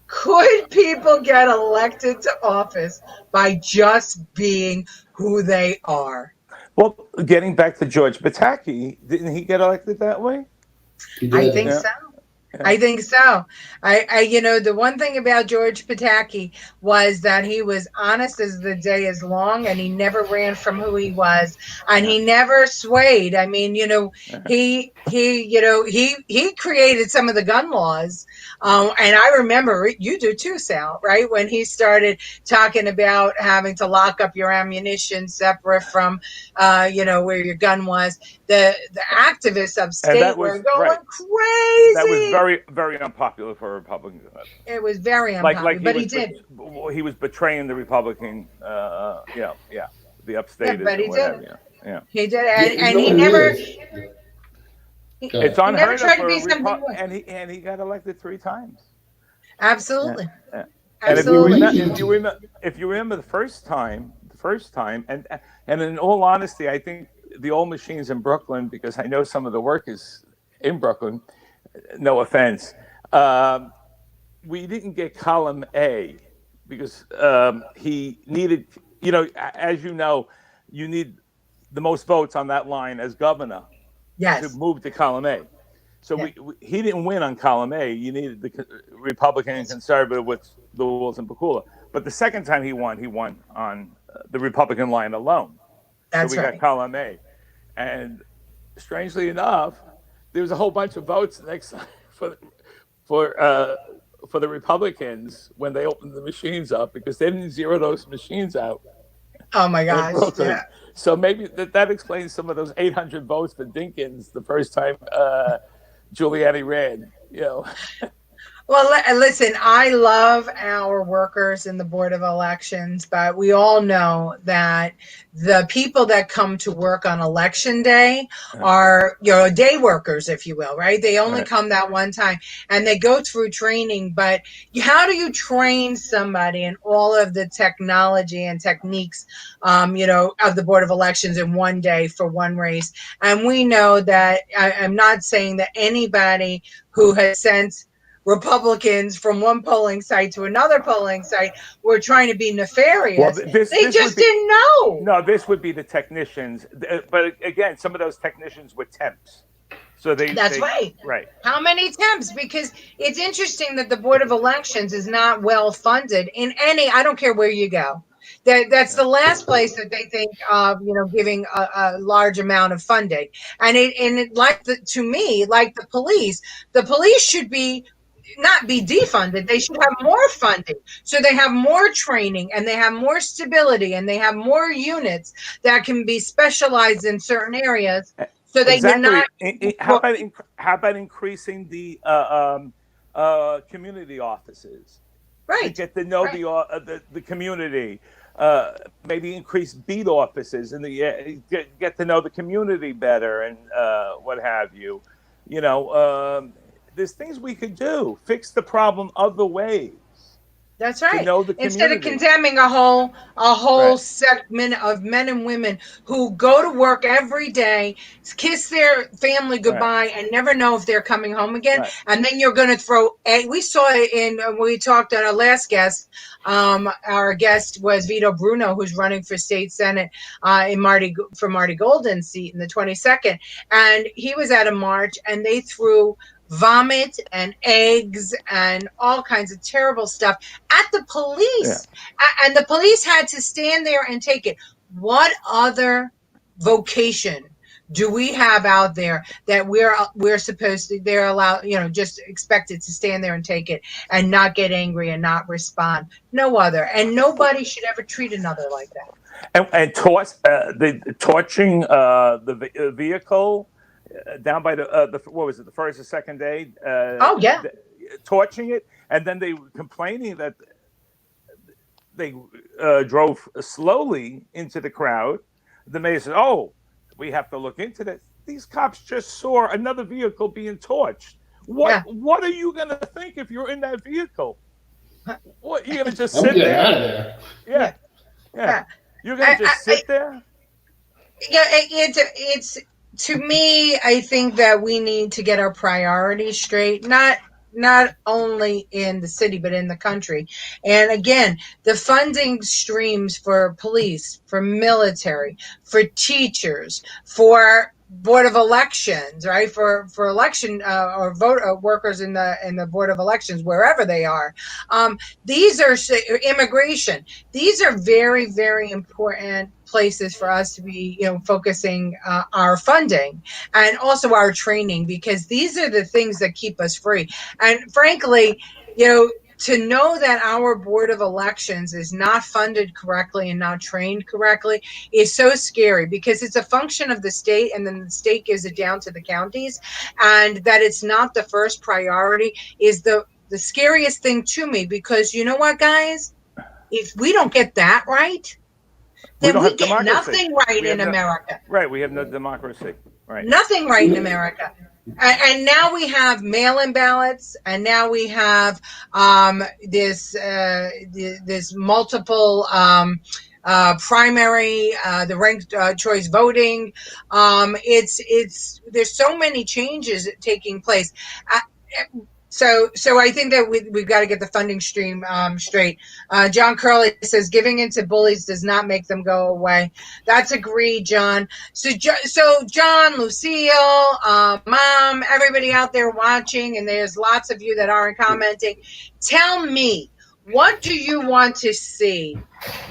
Could people get elected to office by just being who they are? Well, getting back to George Pataki, didn't he get elected that way? He did, I think so. I think so. The one thing about George Pataki was that he was honest as the day is long, and he never ran from who he was, and he never swayed. I mean, he created some of the gun laws, and I remember you do too, Sal, right? When he started talking about having to lock up your ammunition separate from, where your gun was. The activists And upstate that were was going right. That was crazy. very, very unpopular for Republicans. It was very Like unpopular, but he did. he was betraying the Republican, the Yeah, upstaters but or he what did. have you. Yeah, He did, Yeah, and, you and know he what it never is? he, Go it's ahead. he never unheard of tried to for a be something he was. and he got elected 3 times. Yeah, Absolutely, yeah. And if you absolutely. remember the first time, and in all honesty, I think the old machines in Brooklyn, because I know some of the workers in Brooklyn. No offense, we didn't get column A because he needed, as you know, you need the most votes on that line as governor to Yes, move to column A. So yeah, he didn't win on column A. You needed the Republican and conservative with the Lewis and Pakula. But the second time he won on the Republican line alone. So that's we got right. column A. And strangely enough, there was a whole bunch of votes next time for uh, for the Republicans when they opened the machines up because they didn't zero those machines out Oh my in gosh, yeah. Brooklyn. So maybe that explains some of those 800 votes for Dinkins the first time Giuliani ran. Well, listen, I love our workers in the Board of Elections, but we all know that the people that come to work on election day are, day workers, if you will, right? They only Right. come that one time and they go through training, but how do you train somebody in all of the technology and techniques, of the Board of Elections in one day for one race? And we know that I'm not saying that anybody who has sent Republicans from one polling site to another polling site were trying to be Well, nefarious. They this would just be didn't know. no, this would be the technicians. But again, some of those technicians were temps, so That's they right. right. How many temps? Because it's interesting that the Board of Elections is not well funded in any, I don't care where you go. That's the last place that they think of, giving a large amount of funding. To me, like the police should be not be defunded. They should have more funding. So they have more training and they have more stability and they have more units that can be specialized in certain areas so that you're not Exactly. How about increasing the community offices to right. get to know Right. the community? Maybe increase beat offices and get to know the community better and what have you. There's things we could do. Fix the problem other ways That's to right. know the Instead of community. condemning a whole Right. segment of men and women who go to work every day, kiss their family Right. goodbye, and never know if they're coming home again, Right. and then you're going to throw. We saw it when we talked on our last guest. Our guest was Vito Bruno, who's running for state senate for Marty Golden's seat in the 22nd, and he was at a march, and they threw vomit and eggs and all kinds of terrible stuff at the Yeah. police. And the police had to stand there and take it. What other vocation do we have out there that we're supposed to, they're allowed, just expected to stand there and take it and not get angry and not respond? No other. And nobody should ever treat another like that. And torching the vehicle down by the what was it, the first or second day, Oh, yeah. torching it, and then they were complaining that they drove slowly into the crowd. The mayor said, "Oh, we have to look into that. These cops just saw another vehicle being torched. Yeah. What are you gonna think if you're in that vehicle? What, you're gonna just I'm sit getting out there? of there. Yeah, Yeah. You're gonna just sit there." Yeah, it's to me, I think that we need to get our priorities straight, not only in the city but in the country. And again, the funding streams for police, for military, for teachers, for Board of Elections, right? For election or vote workers in the Board of Elections, wherever they are. These are immigration. These are very, very important places for us to be, focusing our funding and also our training, because these are the things that keep us free. And frankly, to know that our Board of Elections is not funded correctly and not trained correctly is so scary, because it's a function of the state, and then the state gives it down to the counties, and that it's not the first priority is the scariest thing to me, because you know what, guys? If we don't get that right, We then don't we have get democracy. nothing right We have in no, America. right. We have no democracy. Right. Nothing right in America. And now we have mail-in ballots, and now we have this multiple primary, the ranked choice voting. It's there's so many changes taking place. So I think that we've got to get the funding stream straight. John Curley says giving into bullies does not make them go away. That's agreed, John. So John, Lucille, Mom, everybody out there watching, and there's lots of you that aren't commenting. Tell me, what do you want to see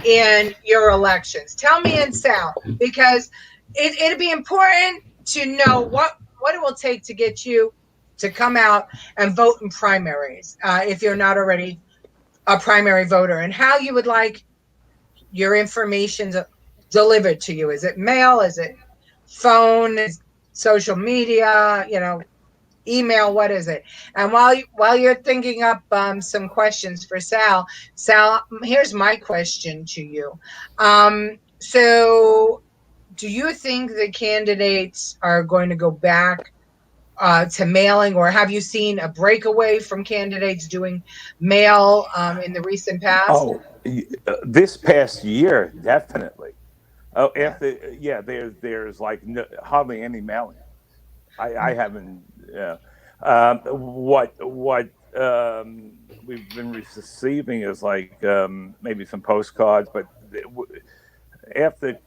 in your elections? Tell me and Sal, because it'd be important to know what it will take to get you to come out and vote in primaries, if you're not already a primary voter, and how you would like your information delivered to you. Is it mail? Is it phone? Is social media? Email? What is it? And while you're thinking up some questions for Sal, here's my question to you. So, do you think the candidates are going to go back to mailing, or have you seen a breakaway from candidates doing mail in the recent past? Oh, this past year, definitely. Oh, there's like hardly any mailing. I haven't. What we've been receiving is like maybe some postcards, but after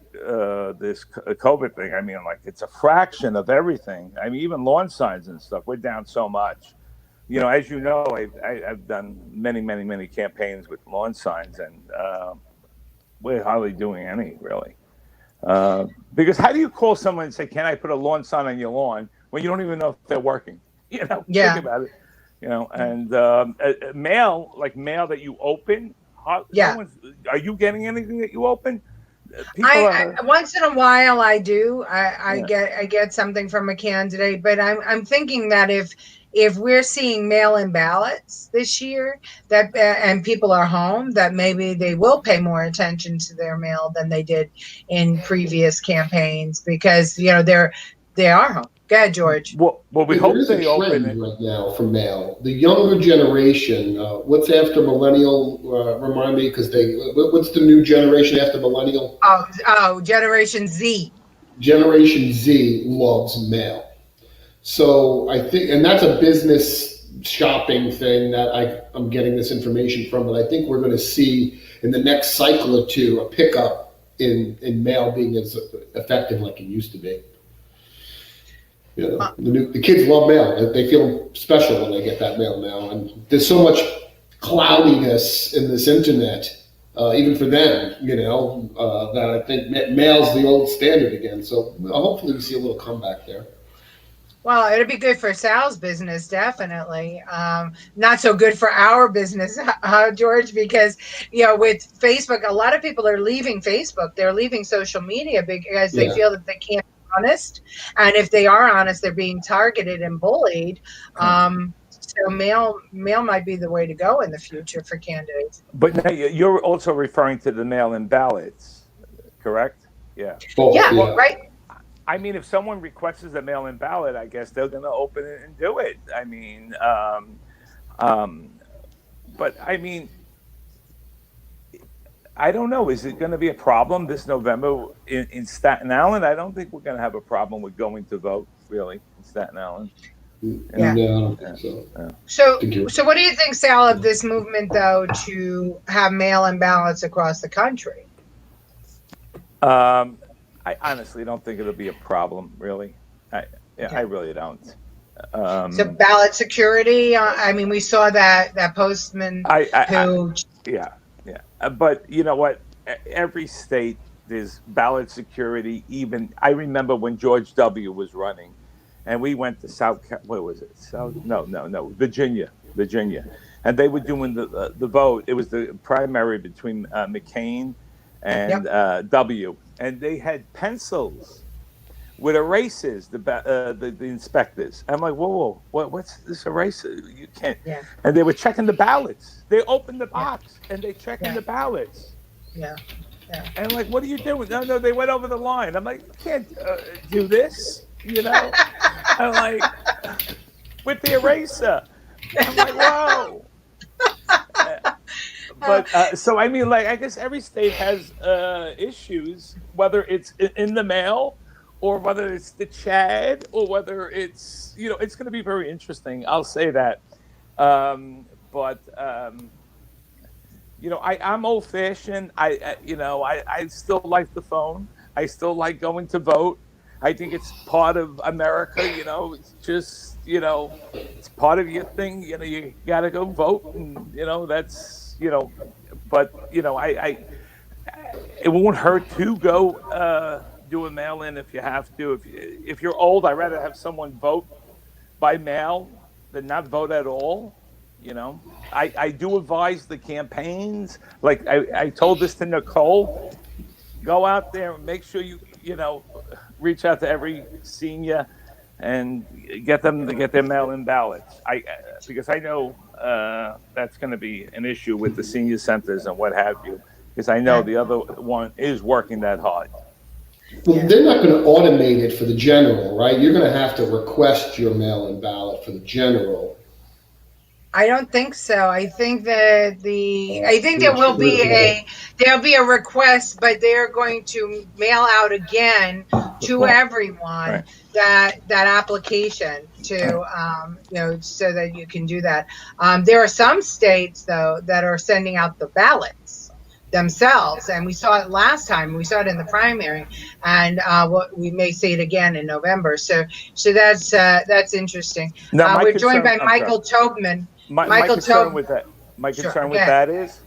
this COVID thing, I mean, like it's a fraction of everything. I mean, even lawn signs and stuff, we're down so much. As you know, I've done many campaigns with lawn signs, and we're hardly doing any, really. Because how do you call someone and say, "Can I put a lawn sign on your lawn?" when you don't even know if they're working? Yeah. Think about it. And mail that you open. Yeah. Are you getting anything that you open? I once in a while I do. I get something from a candidate, but I'm thinking that if we're seeing mail-in ballots this year, that and people are home, that maybe they will pay more attention to their mail than they did in previous campaigns, because they are home. Go ahead, George. Well, we hope there's they a open trend it right now for mail. The younger generation, what's after millennial? Remind me, because what's the new generation after millennial? Oh, Generation Z. Generation Z loves mail. So I think, and that's a business shopping thing that I'm getting this information from, but I think we're going to see in the next cycle or two a pickup in mail being as effective like it used to be. The kids love mail. They feel special when they get that mail now. And there's so much cloudiness in this internet, even for them, that I think mail's the old standard again. So hopefully we see a little comeback there. Well, it'll be good for Sal's business, definitely. Not so good for our business, George, because with Facebook, a lot of people are leaving Facebook. They're leaving social media because they feel that they can't be honest, and if they are honest, they're being targeted and bullied. So mail might be the way to go in the future for candidates. But now you're also referring to the mail-in ballots, correct? Yeah. Well, right. I mean, if someone requests a mail-in ballot, I guess they're going to open it and do it. I mean, but I mean, I don't know. Is it going to be a problem this November in Staten Island? I don't think we're going to have a problem with going to vote, really, in Staten Island. Yeah, I don't think so. So what do you think, Sal, of this movement, though, to have mail-in ballots across the country? I honestly don't think it'll be a problem, really. I really don't. So ballot security. I mean, we saw that postman who. Yeah. But you know what? Every state there's ballot security. Even I remember when George W. was running, and we went to what was it? No, Virginia, and they were doing the vote. It was the primary between McCain and W, and they had pencils with erasers, the inspectors. I'm like, whoa, what's this eraser? You can't. Yeah. And they were checking the ballots. They opened the box and they checking the ballots. Yeah. And I'm like, what are you doing? No, they went over the line. I'm like, you can't do this, I'm like, with the eraser. I'm like, whoa. But so I mean, like, I guess every state has issues, whether it's in the mail, or whether it's the Chad, or whether it's it's going to be very interesting. I'll say that. But I'm old fashioned. I still like the phone. I still like going to vote. I think it's part of America. It's just it's part of your thing. You got to go vote, and that's But I it won't hurt to go do a mail-in if you have to. If you're old, I'd rather have someone vote by mail than not vote at all. I do advise the campaigns. Like I told this to Nicole, go out there and make sure you reach out to every senior and get them to get their mail-in ballots. Because I know that's going to be an issue with the senior centers and what have you. Because I know the other one is working that hard. Well, they're not going to automate it for the general, right? You're going to have to request your mail-in ballot for the general. I don't think so. I think that there'll be a request, but they're going to mail out again to everyone that application to so that you can do that. There are some states though that are sending out the ballots themselves, and we saw it last time. We saw it in the primary, and we may see it again in November. So that's interesting. Now, we're joined by Michael Tobman. My concern with that is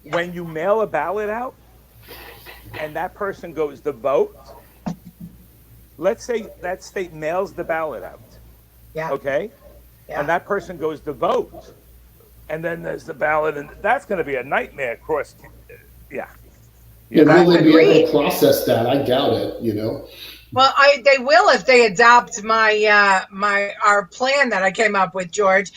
when you mail a ballot out and that person goes to vote, let's say that state mails the ballot out. Yeah. Okay? Yeah. And that person goes to vote. And then there's the ballot, and that's going to be a nightmare, of course. Yeah. Will they be able to process that? I doubt it, Well, they will if they adopt our plan that I came up with, George.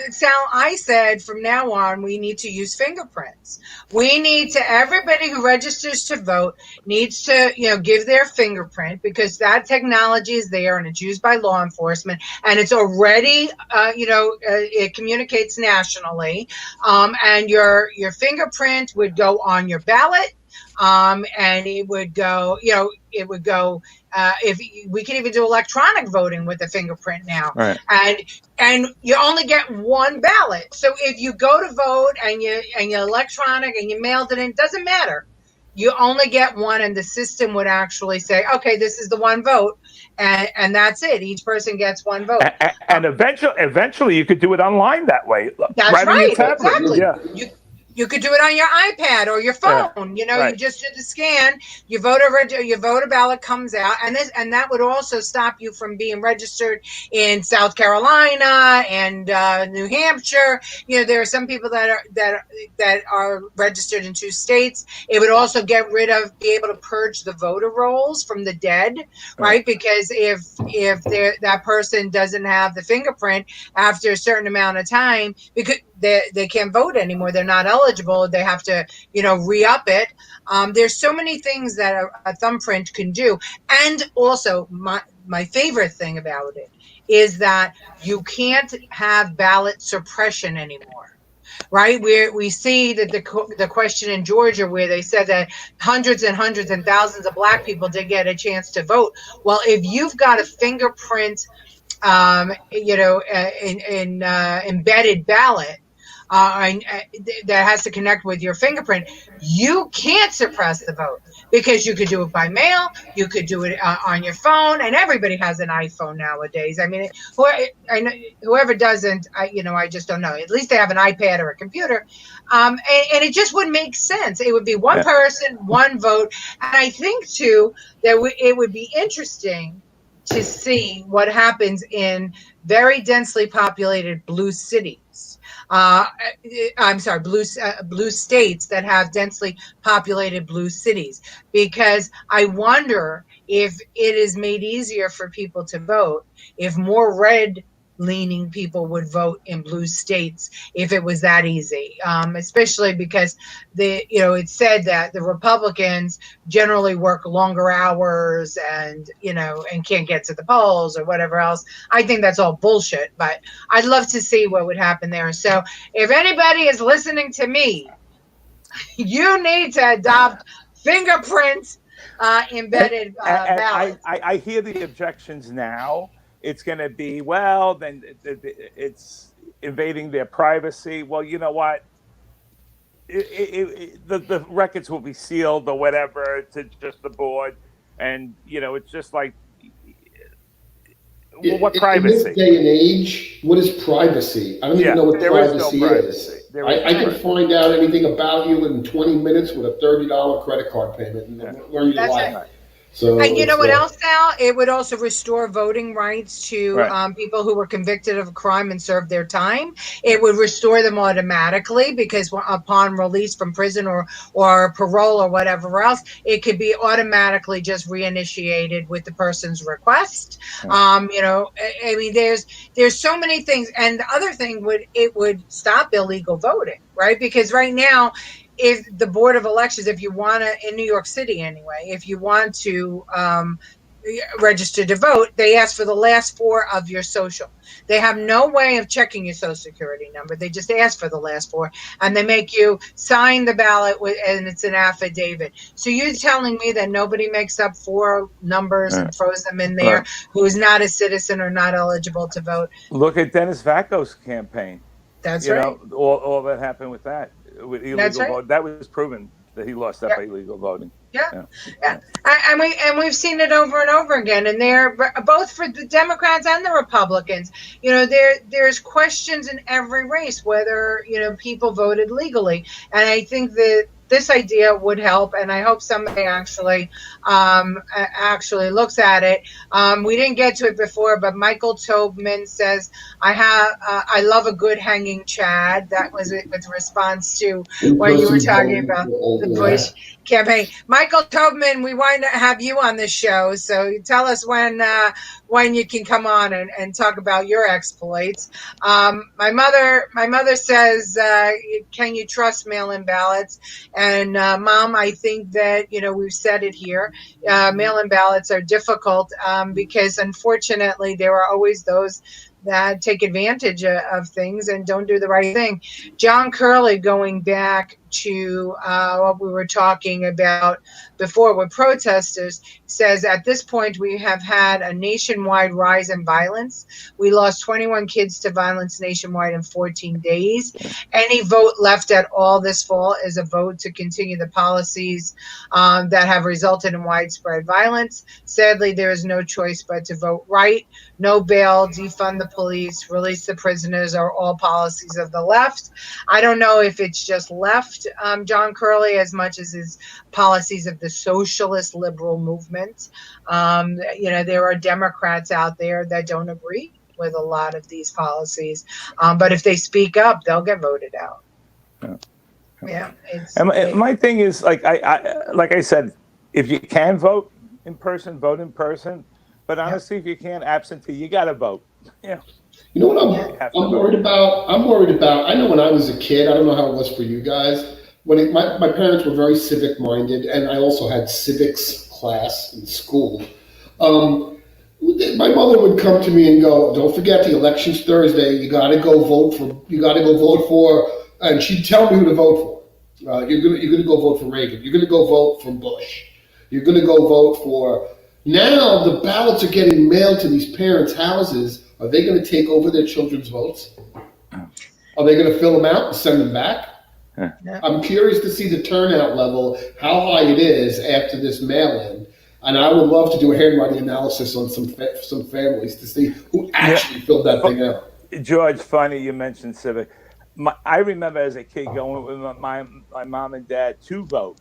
Sal, I said from now on we need to use fingerprints. Everybody who registers to vote needs to give their fingerprint, because that technology is there and it's used by law enforcement, and it's already it communicates nationally, and your fingerprint would go on your ballot. And it would go, if we can even do electronic voting with the fingerprint now, right. And you only get one ballot. So if you go to vote and you electronic and you mailed it in, doesn't matter. You only get one, and the system would actually say, okay, this is the one vote, and that's it. Each person gets one vote. And eventually you could do it online that way. That's right. Exactly. Yeah. You could do it on your iPad or your phone. You just do the scan. You vote a ballot comes out, and that would also stop you from being registered in South Carolina and New Hampshire. There are some people that are registered in 2 states. It would also be able to purge the voter rolls from the dead, right? Because if that person doesn't have the fingerprint after a certain amount of time, because they can't vote anymore. They're not eligible. They have to, re-up it. There's so many things that a thumbprint can do. And also, my favorite thing about it is that you can't have ballot suppression anymore. Right? We see that the question in Georgia where they said that hundreds and hundreds and thousands of Black people did get a chance to vote. Well, if you've got a fingerprint, embedded ballot, that has to connect with your fingerprint, you can't suppress the vote because you could do it by mail, you could do it on your phone, and everybody has an iPhone nowadays. I mean, whoever doesn't, I just don't know. At least they have an iPad or a computer, and it just wouldn't make sense. It would be one person, one vote, and I think too that it would be interesting to see what happens in very densely populated blue cities. I'm sorry, blue states that have densely populated blue cities, because I wonder if it is made easier for people to vote if more red leaning people would vote in blue states if it was that easy, especially because it's said that the Republicans generally work longer hours and can't get to the polls or whatever else. I think that's all bullshit, but I'd love to see what would happen there. So if anybody is listening to me, you need to adopt fingerprint embedded ballots. I hear the objections now. It's going to be, well, then it's invading their privacy. Well, you know what? The records will be sealed or whatever to just the board. And, it's just like, well, what privacy? In this day and age, what is privacy? I don't even know what privacy is. I can find out anything about you in 20 minutes with a $30 credit card payment and learn your life. Right. So, and you know what else, Sal? It would also restore voting rights to people who were convicted of a crime and served their time. It would restore them automatically because upon release from prison or parole or whatever else, it could be automatically just reinitiated with the person's request. I mean, there's so many things. And the other thing would stop illegal voting, right? Because right now, if the Board of Elections, if you want to, in New York City anyway, if you want to register to vote, they ask for the last four of your social. They have no way of checking your social security number. They just ask for the last four, and they make you sign the ballot and it's an affidavit. So you're telling me that nobody makes up four numbers and throws them in there who is not a citizen or not eligible to vote? Look at Dennis Vacco's campaign. That's right. All that happened with that. With illegal vote, that was proven that he lost that by illegal voting. Yeah. And we've seen it over and over again, and they're both for the Democrats and the Republicans. There's questions in every race whether people voted legally, and I think that this idea would help, and I hope somebody actually looks at it. We didn't get to it before, but Michael Tobman says, I love a good hanging Chad. That was it with response to what you were talking about, the Bush campaign. Michael Tobman, we want to have you on the show, so tell us when you can come on and talk about your exploits. My mother says, can you trust mail-in ballots? And Mom, I think that we've said it here. Mail-in ballots are difficult because unfortunately there are always those that take advantage of things and don't do the right thing. John Curley, going back to what we were talking about before with protesters, says at this point we have had a nationwide rise in violence. We lost 21 kids to violence nationwide in 14 days. Any vote left at all this fall is a vote to continue the policies that have resulted in widespread violence. Sadly, there is no choice but to vote right. No bail, defund the police, release the prisoners are all policies of the left. I don't know if it's just left, John Curley, as much as his policies of the socialist liberal movement. There are Democrats out there that don't agree with a lot of these policies, but if they speak up, they'll get voted out. My thing is, like I said, if you can vote in person, vote in person. But honestly, if you can't, absentee, you got to vote. Yeah. You know what I'm worried about? I'm worried about, I know when I was a kid, I don't know how it was for you guys, when my parents were very civic minded, and I also had civics class in school. My mother would come to me and go, don't forget the election's Thursday, you got to go vote for, and she'd tell me who to vote for. You're going to go vote for Reagan. You're going to go vote for Bush. You're going to go vote for... Now the ballots are getting mailed to these parents' houses. Are they going to take over their children's votes? Are they going to fill them out and send them back? Yeah. I'm curious to see the turnout level, how high it is after this mail-in, and I would love to do a handwriting analysis on some families to see who actually filled that thing out. George, funny you mentioned civic. I remember as a kid going with my mom and dad to vote.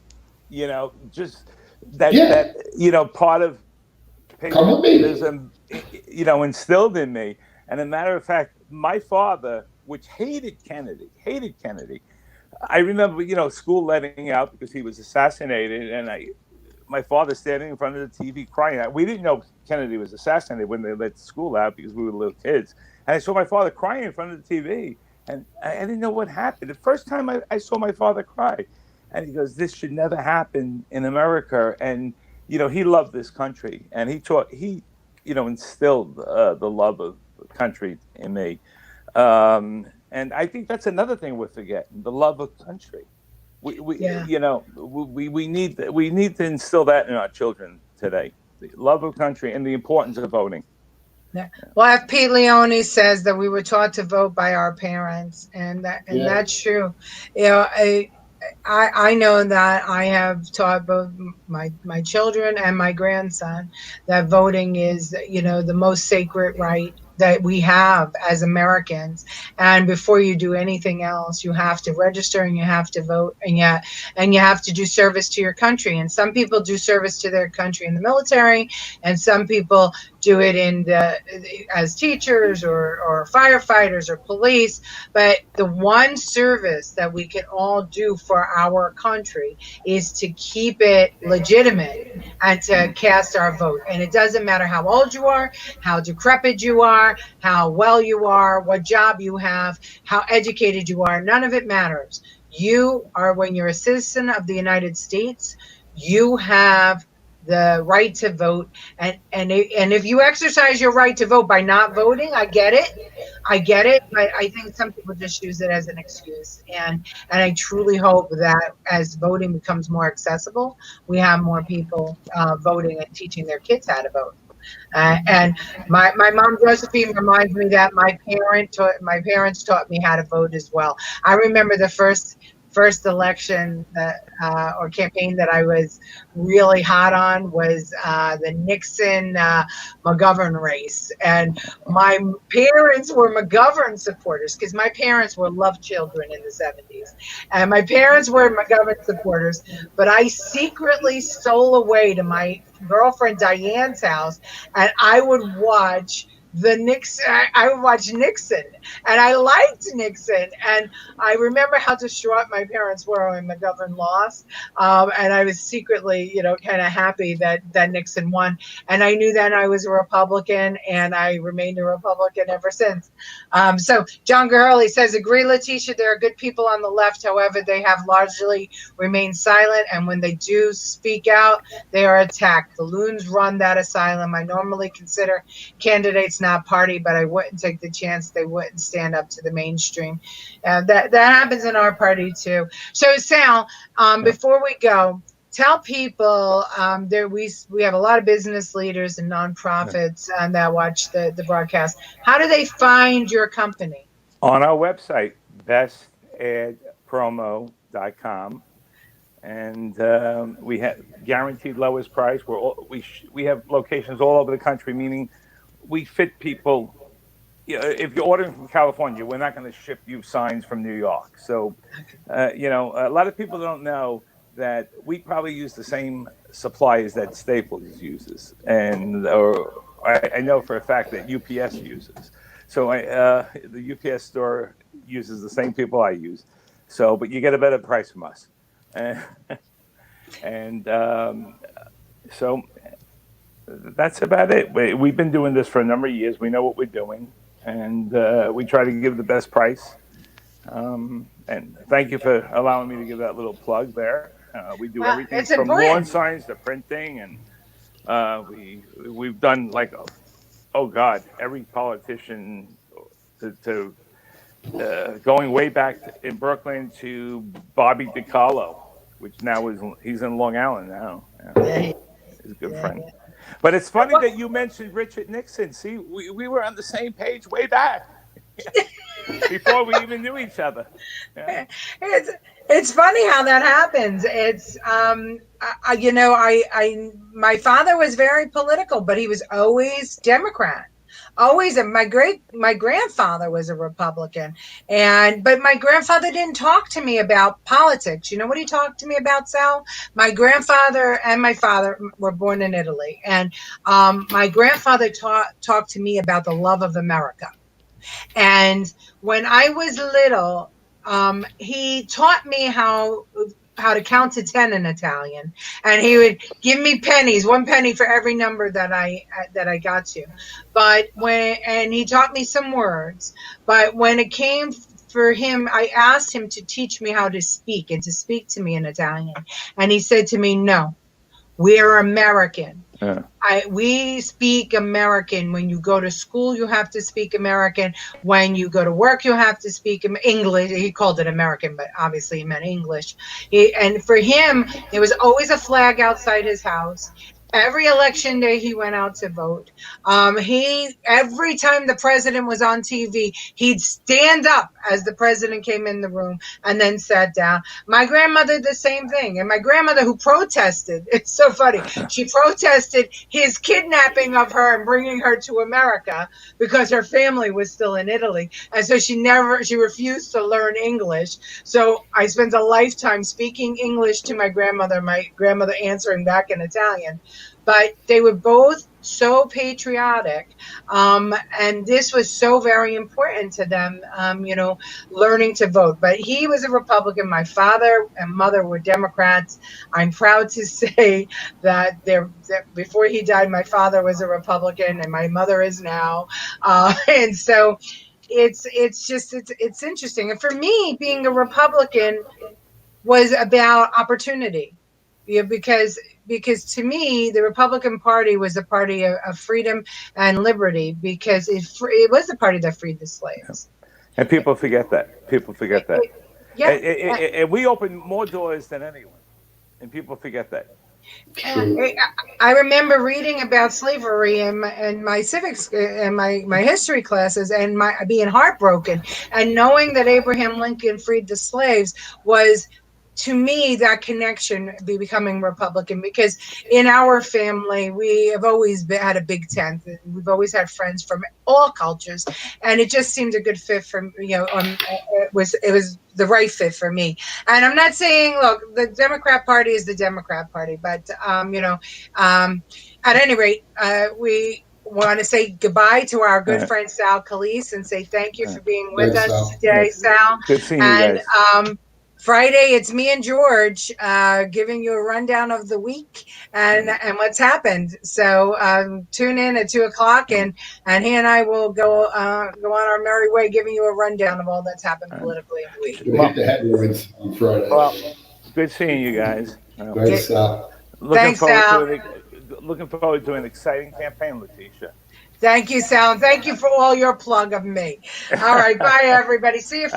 Just that Yeah, part of come with me. patriotism, instilled in me. And a matter of fact, my father, which hated Kennedy. I remember, school letting out because he was assassinated, and my father standing in front of the TV crying. We didn't know Kennedy was assassinated when they let school out because we were little kids. And I saw my father crying in front of the TV, and I didn't know what happened. The first time I saw my father cry, and he goes, "This should never happen in America." And he loved this country, and instilled the love of the country in me. And I think that's another thing we're forgetting: the love of country. We Yeah. we need to instill that in our children today: the love of country and the importance of voting. Yeah. Well, if Pete Leone says that we were taught to vote by our parents, and Yeah, that's true. I know that I have taught both my children and my grandson that voting is, the most sacred right that we have as Americans. And before you do anything else, you have to register and you have to vote, and you have to do service to your country. And some people do service to their country in the military, and some people do it as teachers or firefighters or police. But the one service that we can all do for our country is to keep it legitimate and to cast our vote. And it doesn't matter how old you are, how decrepit you are, how well you are, what job you have, how educated you are. None of it matters. When you're a citizen of the United States, you have the right to vote. And if you exercise your right to vote by not voting, I get it, but I think some people just use it as an excuse. And I truly hope that as voting becomes more accessible, we have more people voting and teaching their kids how to vote. And my mom Josephine reminds me that my parents taught me how to vote as well. I remember the first election or campaign that I was really hot on was the Nixon McGovern race, and my parents were McGovern supporters because my parents were love children in the 70s, and my parents were McGovern supporters. But I secretly stole away to my girlfriend Diane's house, and I would watch I would watch Nixon, and I liked Nixon, and I remember how distraught my parents were when McGovern lost, and I was secretly, kind of happy that Nixon won, and I knew then I was a Republican, and I remained a Republican ever since. So John Gurley says, agree, Leticia, there are good people on the left, however, they have largely remained silent, and when they do speak out, they are attacked. The loons run that asylum. I normally consider candidates not party, but I wouldn't take the chance they wouldn't stand up to the mainstream. That happens in our party too. So Sal, before we go, tell people we have a lot of business leaders and nonprofits that watch the broadcast. How do they find your company? On our website, bestadpromo.com. And we have guaranteed lowest price. We have locations all over the country, meaning we fit people. If you're ordering from California, we're not going to ship you signs from New York. So, a lot of people don't know that we probably use the same suppliers that Staples uses, or I know for a fact that UPS uses. So the UPS store uses the same people I use. So, but you get a better price from us. So that's about it. We've been doing this for a number of years. We know what we're doing, and we try to give the best price. And thank you for allowing me to give that little plug there. We do everything from lawn signs to printing, and we've done every politician to going way back in Brooklyn to Bobby DiCarlo, which now he's in Long Island now. Yeah. He's a good friend. But it's funny that you mentioned Richard Nixon. See, we were on the same page way back. before we even knew each other. Yeah. It's funny how that happens. It's my father was very political, but he was always Democrat. Always, and my grandfather was a Republican, but my grandfather didn't talk to me about politics. You know what he talked to me about, Sal? My grandfather and my father were born in Italy, and my grandfather talked to me about the love of America. And when I was little, he taught me how to count to 10 in Italian, and he would give me pennies, 1 penny for every number that I got to. And he taught me some words. But when it came for him, I asked him to teach me how to speak and to speak to me in Italian, and he said to me, "No, we're American." Yeah. We speak American. When you go to school, you have to speak American. When you go to work, you have to speak English. He called it American, but obviously he meant English. And for him, there was always a flag outside his house. Every election day, he went out to vote. Every time the president was on TV, he'd stand up as the president came in the room and then sat down. My grandmother, the same thing. And my grandmother, who protested, it's so funny, she protested his kidnapping of her and bringing her to America because her family was still in Italy. And so she refused to learn English. So I spent a lifetime speaking English to my grandmother answering back in Italian. But they were both so patriotic, and this was so very important to them, learning to vote. But he was a Republican. My father and mother were Democrats. I'm proud to say that before he died, my father was a Republican, and my mother is now. And so it's interesting. And for me, being a Republican was about opportunity. Yeah, because to me, the Republican Party was a party of freedom and liberty, because it was the party that freed the slaves. And people forget that. People forget that. Yeah. And we opened more doors than anyone, and people forget that. I remember reading about slavery in my civics and my history classes, and being heartbroken, and knowing that Abraham Lincoln freed the slaves was, to me, that connection becoming Republican, because in our family, we have always had a big tent. We've always had friends from all cultures, and it just seemed a good fit for, it was the right fit for me. And I'm not saying, look, the Democrat Party is the Democrat Party, but, at any rate, we want to say goodbye to our good friend Sal Calise and say thank you for being with us today, Sal. Good seeing you guys. Friday, it's me and George giving you a rundown of the week and what's happened. So tune in at 2:00, and he and I will go on our merry way, giving you a rundown of all that's happened politically in the week. We'll hit the headlines on Friday. Well, good seeing you guys. Thanks, Sal. Thanks, Sal. Looking forward to an exciting campaign, Leticia. Thank you, Sal. Thank you for all your plug of me. All right. Bye, everybody. See you Friday.